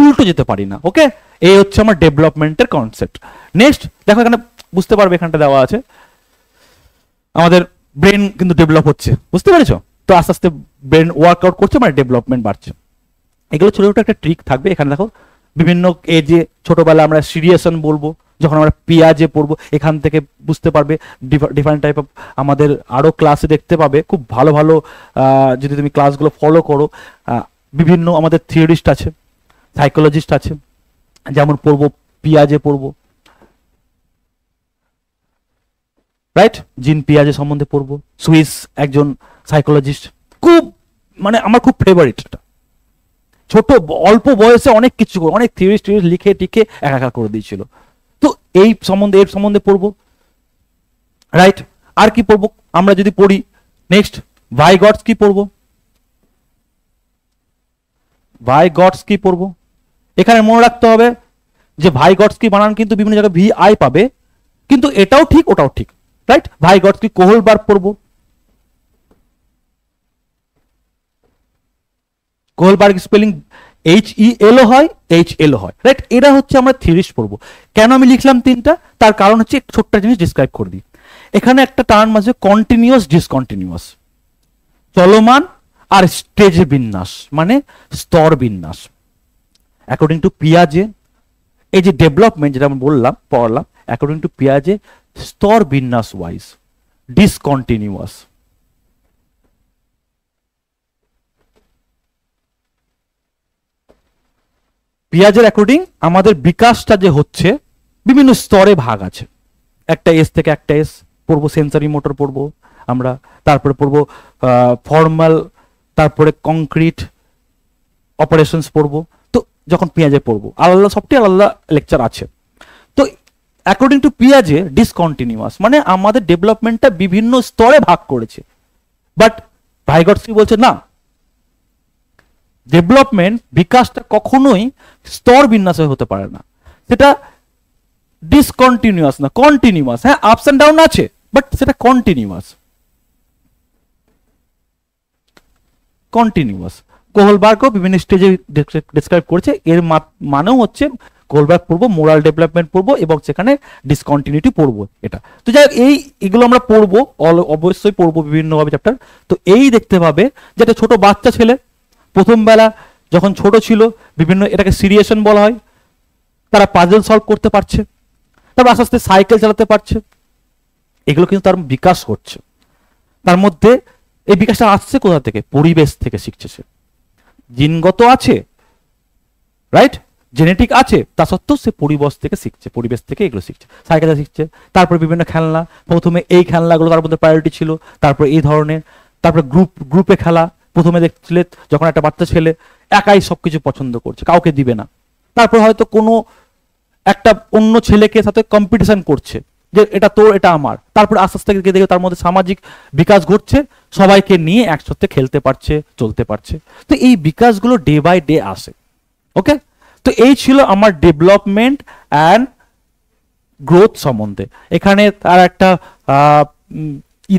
উল্টো যেতে পারি না। ওকে, এই হচ্ছে আমার ডেভেলপমেন্টের কনসেপ্ট। নেক্সট দেখো, এখানে বুঝতে পারবে, এখানটা দেওয়া আছে আমাদের ব্রেন কিন্তু ডেভেলপ হচ্ছে, বুঝতে পেরেছো? তো আস্তে আস্তে ব্রেন ওয়ার্কআউট করছে, মানে ডেভেলপমেন্ট বাড়ছে। এগুলো ছোট ছোট একটা ট্রিক থাকবে। এখানে দেখো বিভিন্ন এজে, ছোটবেলা আমরা সিরিয়েশন বলবো, যখন আমরা পিয়াজে পড়বো এখান থেকে বুঝতে পারবে ডিফারেন্ট টাইপ অফ আমাদের আরও ক্লাসে দেখতে পাবে খুব ভালো ভালো যদি তুমি ক্লাসগুলো ফলো করো বিভিন্ন আমাদের থিওরিস্ট আছে সাইকোলজিস্ট আছে যেমন পড়বো পিয়াজে পড়বো রাইট জিন পিয়াজে সম্বন্ধে পড়বো সুইস একজন সাইকোলজিস্ট খুব মানে আমার খুব ফেভারিট এটা ছোট অল্প বয়সে অনেক কিছু অনেক থিওরিস্ট লিখে টিকে একাকার করে দিয়েছিল তো এই সম্বন্ধে এর সম্বন্ধে পড়বো রাইট আর কি পড়বো আমরা যদি পড়ি নেক্সট ভাইগটস কি পড়বো ভাইগটস কি পড়বো এখানে মনে রাখতে হবে যে ভাইগটস কি বানান কিন্তু বিভিন্ন জায়গায় ভি আই পাবে কিন্তু এটাও ঠিক ওটাও ঠিক রাইট ভাইগটস কি কোহলবার্গ পড়বো কোহলবার্গ স্পেলিং HEL হয় HL হয় রাইট এরা হচ্ছে আমরা থিওরিস্ট পড়বো কেন আমি লিখলাম তিনটা তার কারণ হচ্ছে এক ছোট্ট জিনিস ডিসক্রাইব করে দিই এখানে একটা টার্ম আছে কন্টিনিউয়াস ডিসকন্টিনিউয়াস চলমান আর স্টেজ বিন্যাস মানে স্তর বিন্যাস অ্যাকর্ডিং টু পিয়াজে এই যে ডেভেলপমেন্ট যেটা আমি বললাম পড়লাম অ্যাকর্ডিং টু পিয়াজে স্তর বিন্যাস ওয়াইজ ডিসকন্টিনিউয়াস পিয়াজের অ্যাকর্ডিং আমাদের বিকাশটা যে হচ্ছে বিভিন্ন স্তরে ভাগ আছে একটা এস থেকে একটা এস পড়বো সেন্সরি মোটর পড়বো আমরা তারপরে পড়বো ফর্মাল তারপরে কংক্রিট অপারেশনস পড়বো তো যখন পিয়াজে পড়বো আলাদা সবটি আলাদা লেকচার আছে তো অ্যাকর্ডিং টু পিয়াজে ডিসকন্টিনিউয়াস মানে আমাদের ডেভেলপমেন্টটা বিভিন্ন স্তরে ভাগ করেছে বাট ভাইগটস কি বলছে না ডেভেলপমেন্ট বিকাশটা কখনোই স্তর বিন্যাসে হতে পারে না সেটা ডিসকন্টিনিউয়াস না কন্টিনিউয়াস হ্যাঁ আপস এন্ড ডাউন আছে বাট সেটা কন্টিনিউয়াস কন্টিনিউয়াস কোহলবার্গও বিভিন্ন স্টেজে ডেসক্রাইব করেছে এর মানেও হচ্ছে কোহলবার্গ পড়বো মোরাল ডেভেলপমেন্ট পড়বো এবং সেখানে ডিসকন্টিনিউটি পড়বো এটা তো যাই এইগুলো আমরা পড়বো অবশ্যই পড়বো বিভিন্নভাবে চ্যাপ্টার তো এই দেখতে পাবে যেটা ছোট বাচ্চা ছেলে প্রথম বেলা যখন ছোট ছিল বিভিন্ন এটাকে সিরিয়েশন বলা হয় তারা পাজল সলভ করতে পারছে তারপর আস্তে আস্তে সাইকেল চালাতে পারছে এগুলো কিন্তু তার বিকাশ হচ্ছে তার মধ্যে এই বিকাশটা আসছে কোথা থেকে পরিবেশ থেকে শিখছে সে জিনগত আছে রাইট জেনেটিক আছে তা সত্ত্বেও সে পরিবেশ থেকে এগুলো শিখছে সাইকেল শিখছে তারপর বিভিন্ন খেলনা প্রথমে এই খেলনাগুলো তার মধ্যে প্রায়োরিটি ছিল তারপর এই ধরনের তারপরে গ্রুপে খেলা প্রথমে দেখছিলে যখন একটা বাচ্চা ছেলে একাই সবকিছু পছন্দ করছে কাউকে দিবে না তারপর হয়তো কোনো একটা অন্য ছেলেকে সাথে কম্পিটিশন করছে যে এটা তোর এটা আমার তারপর আস্তে আস্তে দেখে তার মধ্যে সামাজিক বিকাশ ঘটছে সবাইকে নিয়ে একসাথে খেলতে পারছে চলতে পারছে তো এই বিকাশগুলো ডে বাই ডে আসে ওকে তো এই ছিল আমার ডেভেলপমেন্ট অ্যান্ড গ্রোথ সম্বন্ধে এখানে তার একটা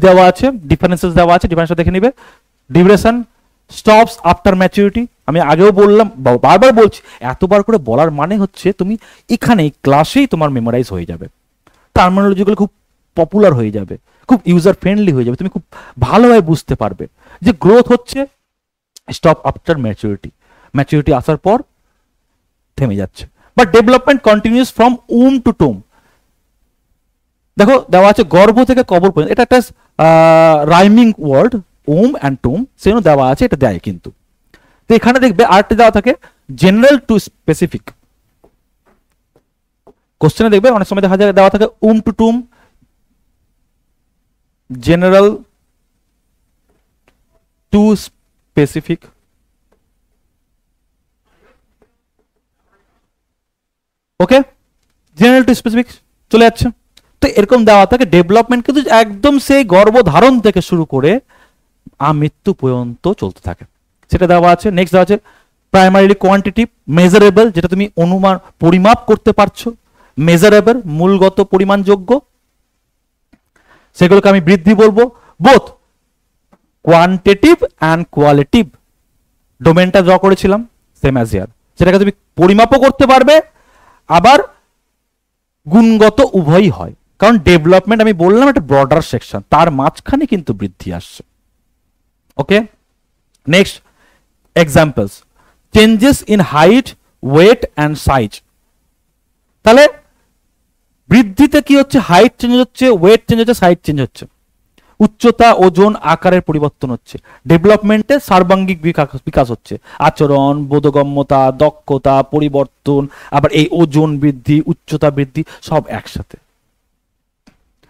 দেওয়া আছে ডিফারেন্সেস দেওয়া আছে ডিফারেন্সটা দেখে নিবে ডিউরেশন স্টপস আফটার ম্যাচুরিটি আমি আগেও বললাম বারবার বলছি এতবার করে বলার মানে হচ্ছে তুমি এখানে ক্লাসেই তোমার মেমোরাইজ হয়ে যাবে টার্মিনোলজিগুলো খুব পপুলার হয়ে যাবে খুব ইউজার ফ্রেন্ডলি হয়ে যাবে তুমি খুব ভালোভাবে বুঝতে পারবে যে গ্রোথ হচ্ছে স্টপ আফটার ম্যাচুরিটি আসার পর থেমে যাচ্ছে but development continues from womb to tomb দেখো দেওয়া আছে গর্ভ থেকে কবর পর্যন্ত এটা একটা রাইমিং ওয়ার্ড ওম অ্যান্ড টুম সেজন্য দেওয়া আছে এটা দেয় কিন্তু তো এখানে দেখবে আরেকটা দেওয়া থাকে জেনারেল টু স্পেসিফিক কোশ্চেনে দেখবে অনেক সময় দেখা যায় দেওয়া থাকে উম টু টুম জেনারেল টু স্পেসিফিক ওকে জেনারেল টু স্পেসিফিক চলে যাচ্ছে তো এরকম দেওয়া থাকে ডেভেলপমেন্ট কিন্তু একদম সেই গর্ভধারণ থেকে শুরু করে আমৃত্যু পর্যন্ত চলতে থাকে সেটা দেওয়া আছে নেক্সট দেওয়া আছে প্রাইমারিলি কোয়ান্টিটিভ মেজারেবল যেটা তুমি অনুমান পরিমাপ করতে পারছো মেজারেবল মূলগত পরিমাণযোগ্য সেগুলোকে আমি বৃদ্ধি বলবো বোথ কোয়ান্টিটিভ অ্যান্ড কোয়ালিটিভ ডোমেনটা ড্র করেছিলাম সেম অ্যাজ হিয়ার সেটাকে তুমি পরিমাপও করতে পারবে আবার গুণগত উভয়ই হয় কারণ ডেভেলপমেন্ট আমি বললাম একটা ব্রডার সেকশন তার মাঝখানে কিন্তু বৃদ্ধি আসছে okay next examples changes in height weight and size তাহলে বৃদ্ধিতে কি হচ্ছে? হাইট চেঞ্জ হচ্ছে, ওয়েট চেঞ্জ হচ্ছে, সাইজ চেঞ্জ হচ্ছে, উচ্চতা, ওজন, আকারের পরিবর্তন হচ্ছে। ডেভেলপমেন্টে সার্বাঙ্গিক বিকাশ হচ্ছে, আচরণ, বোধগম্যতা, দক্ষতা পরিবর্তন, আবার এই ওজন বৃদ্ধি, উচ্চতা বৃদ্ধি সব একসাথে।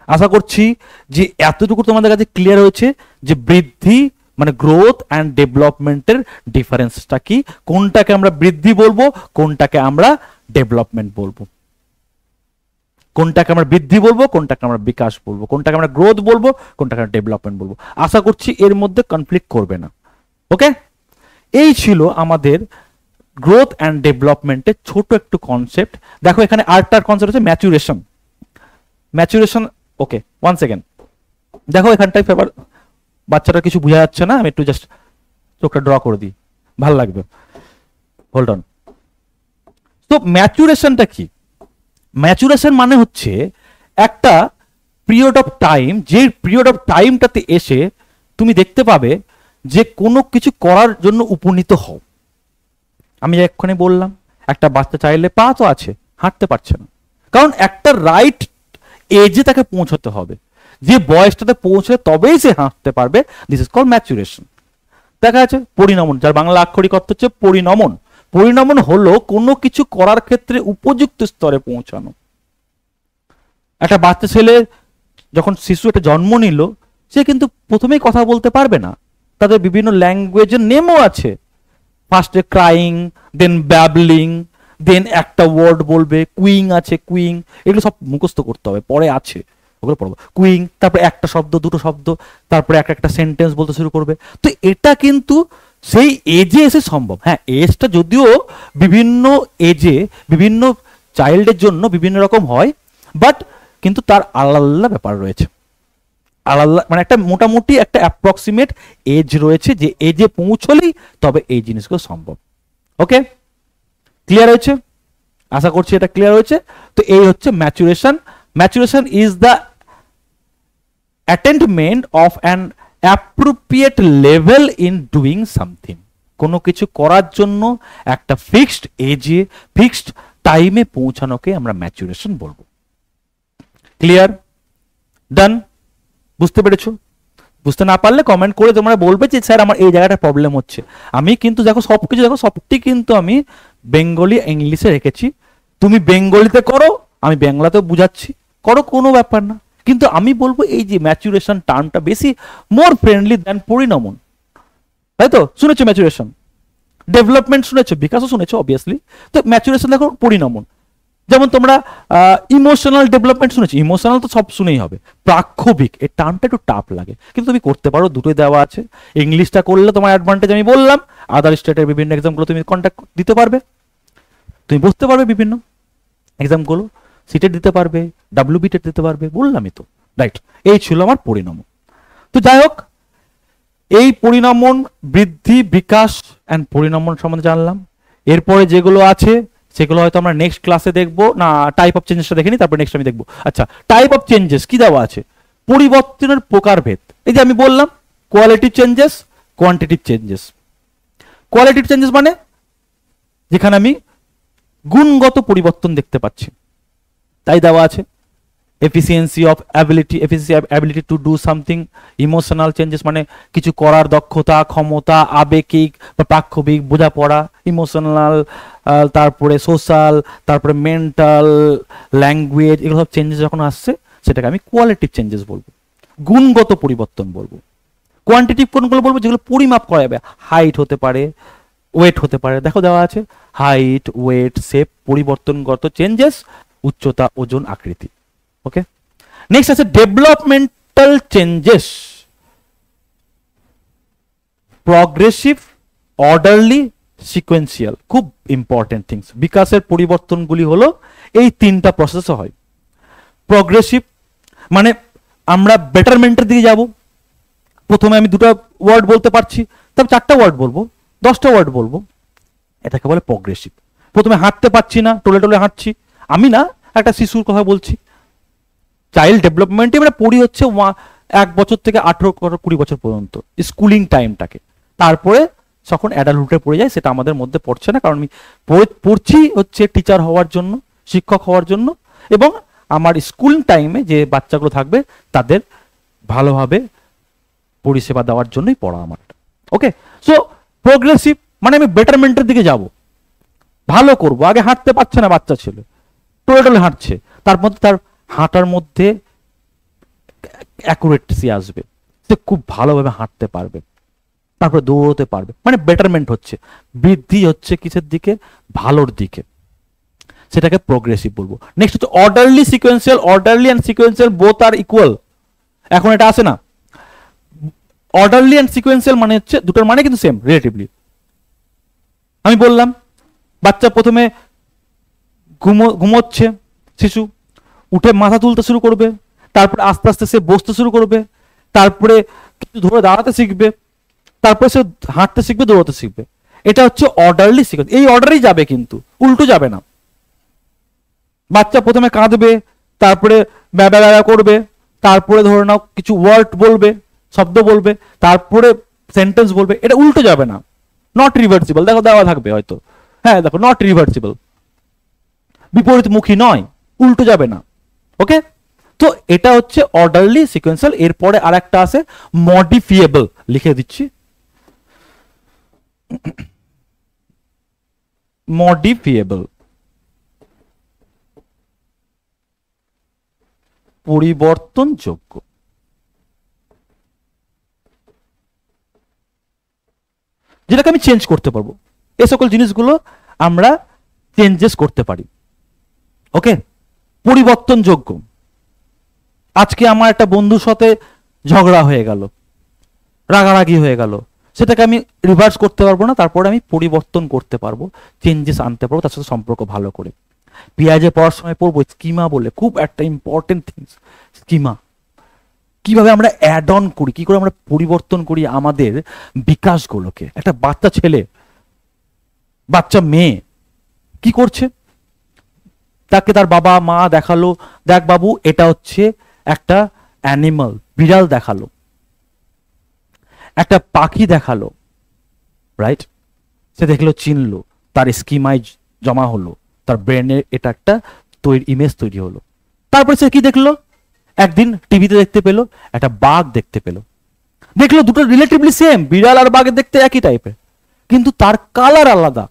আশা করছি যে এতটুকু তোমাদের কাছে ক্লিয়ার হয়েছে যে বৃদ্ধি মানে গ্রোথ অ্যান্ড ডেভেলপমেন্টের ডিফারেন্সটা কি, কোনটাকে আমরা বৃদ্ধি বলবো, কোনটাকে আমরা ডেভেলপমেন্ট বলবো, কোনটাকে আমরা বৃদ্ধি বলবো, কোনটাকে আমরা বিকাশ বলবো, কোনটাকে আমরা গ্রোথ বলবো, কোনটাকে আমরা ডেভেলপমেন্ট বলবো। আশা করছি এর মধ্যে কনফ্লিক্ট করবে না। ওকে, এই ছিল আমাদের গ্রোথ অ্যান্ড ডেভেলপমেন্টের ছোট একটু কনসেপ্ট। দেখো এখানে আরেকটা কনসেপ্ট হচ্ছে maturation. Maturation, okay one second, দেখো এখানটায় ফেভার বাচ্চাটা কিছু বোঝা যাচ্ছে না, আমি একটু জাস্ট চোখটা ড্র করে দিই, ভাল লাগবে। Hold on. তো ম্যাচুরেশনটা কি? ম্যাচুরেশন মানে হচ্ছে একটা পিরিয়ড অফ টাইম, যে পিরিয়ড অফ টাইমটাতে এসে তুমি দেখতে পাবে যে কোনো কিছু করার জন্য উপনীত হও। আমি এক্ষুনি বললাম একটা বাচ্চা চাইলে পা তো আছে, হাঁটতে পারছে না, কারণ একটা রাইট এজে তাকে পৌঁছতে হবে, যে বয়সটাতে পৌঁছলে তবেই সে হাঁটতে পারবে। This is call maturation. দেখা আছে পরিণমন, যার বাংলা আক্ষরিক অর্থ হচ্ছে পরিণমন। পরিণমন হলো কোনো কিছু করার ক্ষেত্রে উপযুক্ত স্তরে পৌঁছানো। একটা বাচ্চা ছেলে যখন শিশু একটা জন্ম নিল, সে কিন্তু প্রথমেই কথা বলতে পারবে না, তাদের বিভিন্ন ল্যাঙ্গুয়েজের নেমও আছে। ফার্স্টে ক্রাইং, দেন ব্যাবলিং, দেন একটা ওয়ার্ড বলবে, কুইং আছে, কুইং, এগুলো সব মুখস্থ করতে হবে, পরে আছে ওগুলো পড়বো। কুইং, তারপরে একটা শব্দ, দুটো শব্দ, তারপরে একটা সেন্টেন্স বলতে শুরু করবে। তো এটা কিন্তু সেই এজে এসে সম্ভব। হ্যাঁ, এজটা যদিও বিভিন্ন এজে বিভিন্ন চাইল্ডের জন্য বিভিন্ন রকম হয়, বাট কিন্তু তার আলাদা আলাদা ব্যাপার রয়েছে, আলাদা মানে একটা মোটামুটি একটা অ্যাপ্রক্সিমেট এজ রয়েছে, যে এজে পৌঁছলেই তবে এই জিনিসগুলো সম্ভব। ওকে, ক্লিয়ার হয়েছে? আশা করছি এটা ক্লিয়ার হয়েছে। তো এই হচ্ছে maturation. Maturation is the attainment of an appropriate level in doing something. কোনো কিছু করার জন্য একটা ফিক্সড এজে ফিক্সড টাইমে পৌঁছানোকে আমরা ম্যাচুরেশন বলবো। ক্লিয়ার? ডান? বুঝতে পেরেছো? বুঝতে না পারলে কমেন্ট করে তোমরা বলবে যে স্যার আমার এই জায়গাটা প্রবলেম হচ্ছে। আমি কিন্তু দেখো সবকিছু, দেখো সবটি কিন্তু আমি বেঙ্গলি ইংলিশে রেখেছি। তুমি বেঙ্গলিতে করো, আমি বাংলাতেও বুঝাচ্ছি, করো, কোনো ব্যাপার না। কিন্তু আমি বলবো এই যে ম্যাচুরেশন টার্মটা বেশি মোর ফ্রেন্ডলি দ্যান পরিণমন। তাই তো? শুনেছো ম্যাচুরেশন, ডেভেলপমেন্ট শুনেছো, বিকাশও শুনেছো অবভিয়াসলি। তো ম্যাচুরেশন দেখো পরিণমন। যেমন তোমরা ইমোশনাল ডেভেলপমেন্ট শুনেছো, ইমোশনাল তো সব শুনেই হবে। প্রাক্ষোভিক, এই টার্মটা একটু টাফ লাগে, কিন্তু তুমি করতে পারো, দুটোই দেওয়া আছে। ইংলিশটা করলে তোমার অ্যাডভান্টেজ আমি বললাম, আদার স্টেটের বিভিন্ন এক্সামগুলো তুমি কন্ট্যাক্ট দিতে পারবে, তুমি বুঝতে পারবে বিভিন্ন এক্সামগুলো, সিটেট দিতে পারবে, ডাব্লিউবিটেট দিতে পারবে, বললামই তো। রাইট, এই ছিল আমার পরিণমন। তো যাই হোক, এই পরিণমন, বৃদ্ধি, বিকাশ অ্যান্ড পরিণমন সম্বন্ধে জানলাম। এরপরে যেগুলো আছে সেগুলো হয়তো আমরা নেক্সট ক্লাসে দেখবো না। টাইপ অফ চেঞ্জেসটা দেখে নি, তারপর নেক্সট আমি দেখবো। আচ্ছা, টাইপ অফ চেঞ্জেস কি দেওয়া আছে? পরিবর্তনের প্রকারভেদ। এই যে আমি বললাম qualitative changes, quantitative changes. Qualitative changes মানে যেখানে আমি গুণগত পরিবর্তন দেখতে পাচ্ছি, তাই দেওয়া আছে efficiency of ability to do something. Emotional changes মানে কিছু করার দক্ষতা, ক্ষমতা, আবেগিক বা প্রাক্ষোভিক, বোঝাপড়া, ইমোশনাল, তারপরে সোশ্যাল, তারপরে মেন্টাল, ল্যাঙ্গুয়েজ, এগুলো সব চেঞ্জেস যখন আসছে সেটাকে আমি কোয়ালিটিভ চেঞ্জেস বলবো, গুণগত পরিবর্তন বলবো। কোয়ান্টিটিভ কোনগুলো বলবো? যেগুলো পরিমাপ করা যাবে, হাইট হতে পারে, ওয়েট হতে পারে। দেখো দেওয়া আছে হাইট, ওয়েট, শেপ, পরিবর্তনগত চেঞ্জেস, উচ্চতা, ওজন, আকৃতি। ওকে, নেক্সট আছে developmental changes, progressive, orderly, sequential. খুব ইম্পর্টেন্ট থিংস। বিকাশের পরিবর্তনগুলি হলো এই তিনটা প্রসেস হয়। প্রগ্রেসিভ মানে আমরা বেটারমেন্টের দিকে যাব। প্রথমে আমি দুটো ওয়ার্ড বলতে পারছি, তারপর 4টা ওয়ার্ড বলবো, 10টা ওয়ার্ড বলবো, এটাকে বলে প্রগ্রেসিভ। প্রথমে হাঁটতে পারছি না, টোলে টোলে হাঁটছি, আমি না, একটা শিশুর কথা বলছি। চাইল্ড ডেভেলপমেন্টে আমরা পড়ি হচ্ছে 1 বছর থেকে 18-20 বছর পর্যন্ত, স্কুলিং টাইমটাকে। তারপরে যখন অ্যাডাল্টহুডে পড়ে যায় সেটা আমাদের মধ্যে পড়ছে না, কারণ আমি পড়ছি হচ্ছে টিচার হওয়ার জন্য, শিক্ষক হওয়ার জন্য, এবং আমার স্কুল টাইমে যে বাচ্চাগুলো থাকবে তাদের ভালোভাবে পরিষেবা দেওয়ার জন্যই পড়া আমার। ওকে, সো প্রোগ্রেসিভ মানে আমি বেটারমেন্টের দিকে যাব, ভালো করব। আগে হাঁটতে পারছে না বাচ্চা ছেলে, টোলে টোলে হাঁটছে, তার মধ্যে তার হাঁটার মধ্যে অ্যাকুরেসি আসবে, সে খুব ভালোভাবে হাঁটতে পারবে, তারপরে দৌড়তে পারবে, মানে বেটারমেন্ট হচ্ছে, বৃদ্ধি হচ্ছে কিসের দিকে, ভালোর দিকে, সেটাকে প্রোগ্রেসিভ বলবো। নেক্সট হচ্ছে orderly sequential. Orderly and sequential both আর ইকুয়াল, এখন এটা আসে না। অর্ডারলি অ্যান্ড সিকোয়েন্সিয়াল মানে হচ্ছে দুটোর মানে কিন্তু সেম রিলেটিভলি। আমি বললাম বাচ্চা প্রথমে ঘুমোচ্ছে, শিশু উঠে মাথা তুলতে শুরু করবে, তারপরে আস্তে আস্তে সে বসতে শুরু করবে, তারপরে কিছু ধরে দাঁড়াতে শিখবে, তারপরে সে হাঁটতে শিখবে, দৌড়াতে শিখবে। এটা হচ্ছে অর্ডারলি সিকোয়েন্স, এই অর্ডারেই যাবে কিন্তু উল্টো যাবে না। বাচ্চা প্রথমে কাঁদবে, তারপরে ব্যাবা ব্যাবা করবে, তারপরে ধরে নাও কিছু ওয়ার্ড বলবে, শব্দ বলবে, তারপরে সেন্টেন্স বলবে, এটা উল্টো যাবে না, নট রিভার্সিবল। দেখো দেওয়া থাকবে হয়তো, হ্যাঁ দেখো নট রিভার্সিবল, বিপরীতমুখী নয়, উল্টো যাবে না। ওকে, তো এটা হচ্ছে অর্ডারলি সিকোয়েন্সিয়াল। এরপরে আর একটা আছে মডিফিয়েবল, লিখে দিচ্ছি মডিফিয়েবল, পরিবর্তনযোগ্য। যেটাকে আমি চেঞ্জ করতে পারবো, এই সকল জিনিসগুলো আমরা চেঞ্জেস করতে পারি। ওকে, পরিবর্তনযোগ্য। আজকে আমার একটা বন্ধুর সাথে ঝগড়া হয়ে গেল, রাগারাগি হয়ে গেল, সেটাকে আমি রিভার্স করতে পারবো না, তারপরে আমি পরিবর্তন করতে পারবো, চেঞ্জেস আনতে পারবো, তার সাথে সম্পর্ক ভালো করে। পিয়াজে পড়ার সময় পড়বো স্কিমা বলে, খুব একটা ইম্পর্টেন্ট থিংস স্কিমা। কিভাবে আমরা অ্যাড অন করি, কি করে আমরা পরিবর্তন করি আমাদের বিকাশগুলোকে। একটা বাচ্চা ছেলে, বাচ্চা মেয়ে কি করছে, তাকে তার বাবা মা দেখালো, দেখ বাবু এটা হচ্ছে একটা অ্যানিমাল, বিড়াল দেখালো, একটা পাখি দেখালো, রাইট? সে দেখলো, চিনলো, তার স্কিমায় জমা হলো, তার ব্রেনে এটা একটা ইমেজ তৈরি হলো। তারপরে সে কি দেখলো, একদিন টিভিতে দেখতে পেলো একটা বাঘ দেখতে পেলো, দেখলো দুটো রিলেটিভলি সেম, বিড়াল আর বাঘের দেখতে একই টাইপের, কিন্তু তার কালার আলাদা,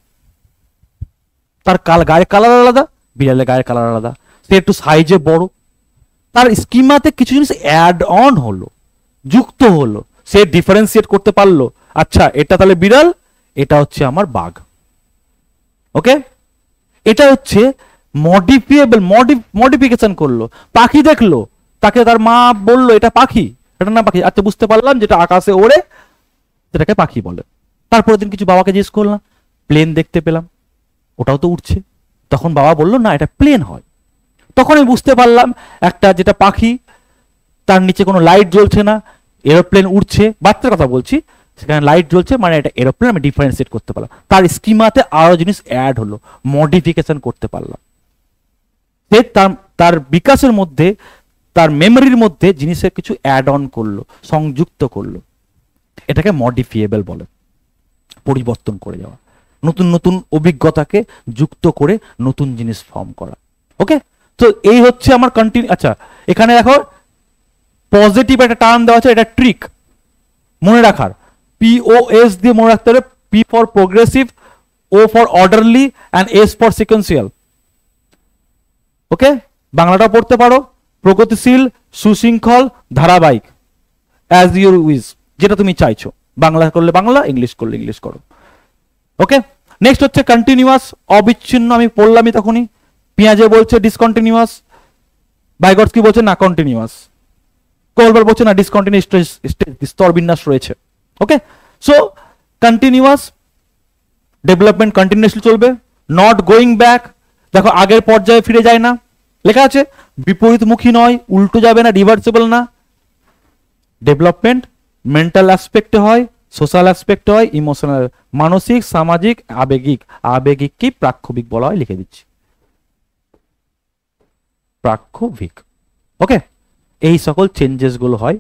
তার গায়ের কালার আলাদা, বিড়ালের গায়ের কালার আলাদা, সে একটু সাইজে বড়, তার স্কিমাতে কিছু জিনিস অ্যাড অন হলো, যুক্ত হলো, সে ডিফারেন্সিয়েট করতে পারলো, আচ্ছা এটা তাহলে বিড়াল, এটা হচ্ছে আমার বাঘ। ওকে, এটা হচ্ছে মডিফিয়েবল, মডিফিকেশন করলো। পাখি দেখলো, তাকে তার মা বললো এটা পাখি, এটা না পাখি, আচ্ছা বুঝতে পারলাম যেটা আকাশে ওড়ে সেটাকে পাখি বলে। তারপরের দিন কিছু বাবাকে জিজ্ঞেস করলাম, প্লেন দেখতে পেলাম, ওটাও তো উঠছে, তখন বাবা বললো না এটা প্লেন হয়। তখন আমি বুঝতে পারলাম একটা যেটা পাখি, তার নিচে কোনো লাইট জ্বলছে না, এরোপ্লেন উঠছে, বাচ্চার কথা বলছি, সেখানে লাইট জ্বলছে মানে এটা এরোপ্লেন, আমি ডিফারেন্সিয়েট করতে পারলাম, তার স্কিমাতে আরো জিনিস অ্যাড হলো, মডিফিকেশন করতে পারলাম। সে তার বিকাশের মধ্যে, তার মেমোরির মধ্যে জিনিসের কিছু অ্যাড অন করলো, সংযুক্ত করলো, এটাকে মডিফিয়েবল বলে, পরিবর্তন করে যাওয়া, নতুন নতুন অভিজ্ঞতাকে যুক্ত করে নতুন জিনিস ফর্ম করা। ওকে, তো এই হচ্ছে আমার কন্টিনিউ। আচ্ছা এখানে দেখো পজিটিভ একটা টার্ম দেওয়া আছে, এটা ট্রিক মনে রাখার, POS দিয়ে মনে রাখতে হবে, P for progressive, O for orderly and S for sequential. Okay, বাংলাটা পড়তে পারো, প্রগতিশীল, সুশৃঙ্খল, ধারাবাহিক, অ্যাজ ইউর উইজ, যেটা তুমি চাইছো। বাংলা করলে বাংলা, ইংলিশ করলে ইংলিশ করো। ওকে, নেক্সট হচ্ছে কন্টিনিউয়াস, অবিচ্ছিন্ন, আমি পড়লামই তখনই। পেঁয়াজে বলছে ডিসকন্টিনিউয়াস, ভাইগটস্কি বলছে না কন্টিনিউয়াস, কোলবার বলছে না ডিসকন্টিনিউয়াস, স্তর বিন্যাস রয়েছে। ওকে, সো কন্টিনিউয়াস ডেভেলপমেন্ট কন্টিনিউয়াসলি চলবে, নট গোয়িং ব্যাক, দেখো আগের পর্যায়ে ফিরে যায় না, লেখা আছে, বিপরীতমুখী নয়, উল্টো যাবে না, রিভার্সিবল না। ডেভেলপমেন্ট মেন্টাল অ্যাসপেক্টে হয়, সোশ্যাল অ্যাসপেক্টে হয়, ইমোশনাল, মানসিক, সামাজিক, আবেগিক, আবেগিককে প্রাক্ষবিক বলা হয়, লিখে দিচ্ছি প্রাক্ষবিক। ওকে, এই সকল চেঞ্জেস গুলো হয়।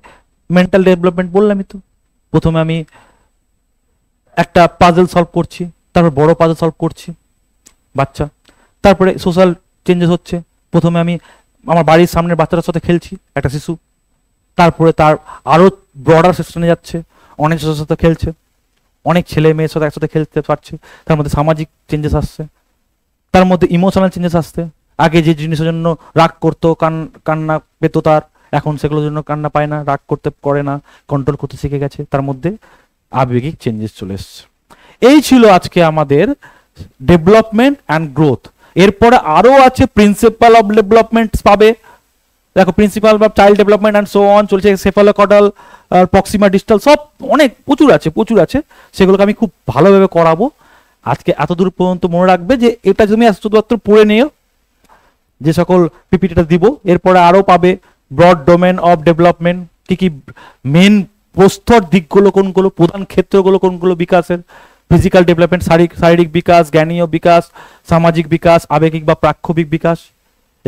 মেন্টাল ডেভেলপমেন্ট বললামই তো, প্রথমে আমি একটা পাজল সলভ করছি, তারপর বড় পাজল সলভ করছি বাচ্চা, তারপরে সোশ্যাল চেঞ্জেস হচ্ছে, প্রথমে আমি আমার বাড়ির সামনের বাচ্চাটার সাথে খেলছি, একটা শিশু, তারপরে তার আরো ব্রডার সেকশনে যাচ্ছে, অনেক শিশুর সাথে খেলছে, অনেক ছেলে মেয়ের সাথে একসাথে খেলতে পারছে, তার মধ্যে সামাজিক চেঞ্জেস আসছে, তার মধ্যে ইমোশনাল চেঞ্জেস আসছে। আগে যে জিনিসের জন্য রাগ করতো, কান্না পেতো তার, এখন সেগুলোর জন্য কান্না পায় না, রাগ করতে করে না, কন্ট্রোল করতে শিখে গেছে, তার মধ্যে আবেগিক চেঞ্জেস চলে এসছে। এই ছিল আজকে আমাদের ডেভেলপমেন্ট অ্যান্ড গ্রোথ। এরপরে আরো আছে প্রিন্সিপাল অফ ডেভেলপমেন্ট পাবে, দেখো principal of child development and so on চলছে, সেফালোকডাল, প্রক্সিমা ডিস্টাল, সব অনেক প্রচুর আছে, সেগুলোকে আমি খুব ভালোভাবে করাবো। আজকে এতদূর পর্যন্ত মনে রাখবে যে এটা তুমি শুধুমাত্র পড়ে নিও, যে সকল পিপিটিটা দিব। এরপরে আরো পাবে ব্রড ডোমেন অফ ডেভেলপমেন্ট, কি কি মেন প্রস্তর দিকগুলো কোনগুলো, প্রধান ক্ষেত্রগুলো কোনগুলো বিকাশের, ফিজিক্যাল ডেভেলপমেন্ট, শারীরিক বিকাশ, জ্ঞানীয় বিকাশ, সামাজিক বিকাশ, আবেগিক বা প্রাক্ষবিক বিকাশ,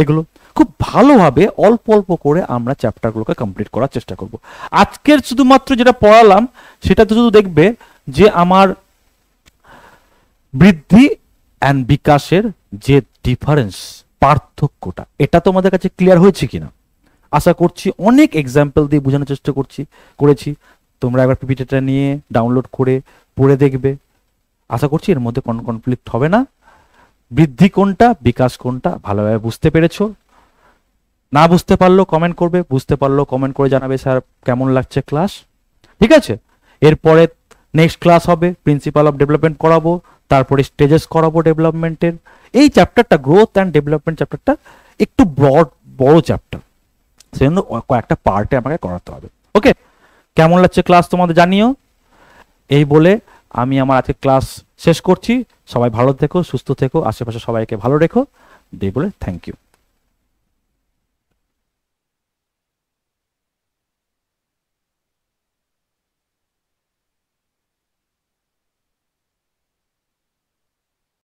এগুলো খুব ভালোভাবে অল্প অল্প করে আমরা চ্যাপ্টারগুলোকে কমপ্লিট করার চেষ্টা করব। আজকের শুধুমাত্র যেটা পড়ালাম সেটা তো শুধু দেখবে যে আমার বৃদ্ধি অ্যান্ড বিকাশের যে ডিফারেন্স, পার্থক্যটা, এটা তোমাদের কাছে ক্লিয়ার হয়েছে কিনা আশা করছি। অনেক এক্সাম্পল দিয়ে বোঝানোর চেষ্টা করেছি। তোমরা একবার পিপিটিটা নিয়ে ডাউনলোড করে পড়ে দেখবে, আশা করছি এর মধ্যে কোনো কনফ্লিক্ট হবে না। বৃদ্ধি কোনটা, বিকাশ কোনটা ভালোভাবে বুঝতে পেরেছো। না বুঝতে পারলো কমেন্ট করবে, বুঝতে পারলো কমেন্ট করে জানাবে স্যার কেমন লাগছে ক্লাস, ঠিক আছে। এরপরে নেক্সট ক্লাস হবে প্রিন্সিপাল অফ ডেভেলপমেন্ট করাবো, তারপরে স্টেজেস করাবো ডেভেলপমেন্টের। এই চ্যাপ্টারটা গ্রোথ অ্যান্ড ডেভেলপমেন্ট চ্যাপ্টারটা একটু বড় চ্যাপ্টার, সেজন্য কয়েকটা পার্টে আমাকে করাতে হবে। ওকে, কেমন লাগছে ক্লাস তোমাদের জানিও। এই বলে আমি আমার আজকে ক্লাস শেষ করছি। সবাই ভালো থেকো, সুস্থ থেকো, আশেপাশে সবাইকে ভালো রেখো, দিয়ে বলে থ্যাংক ইউ।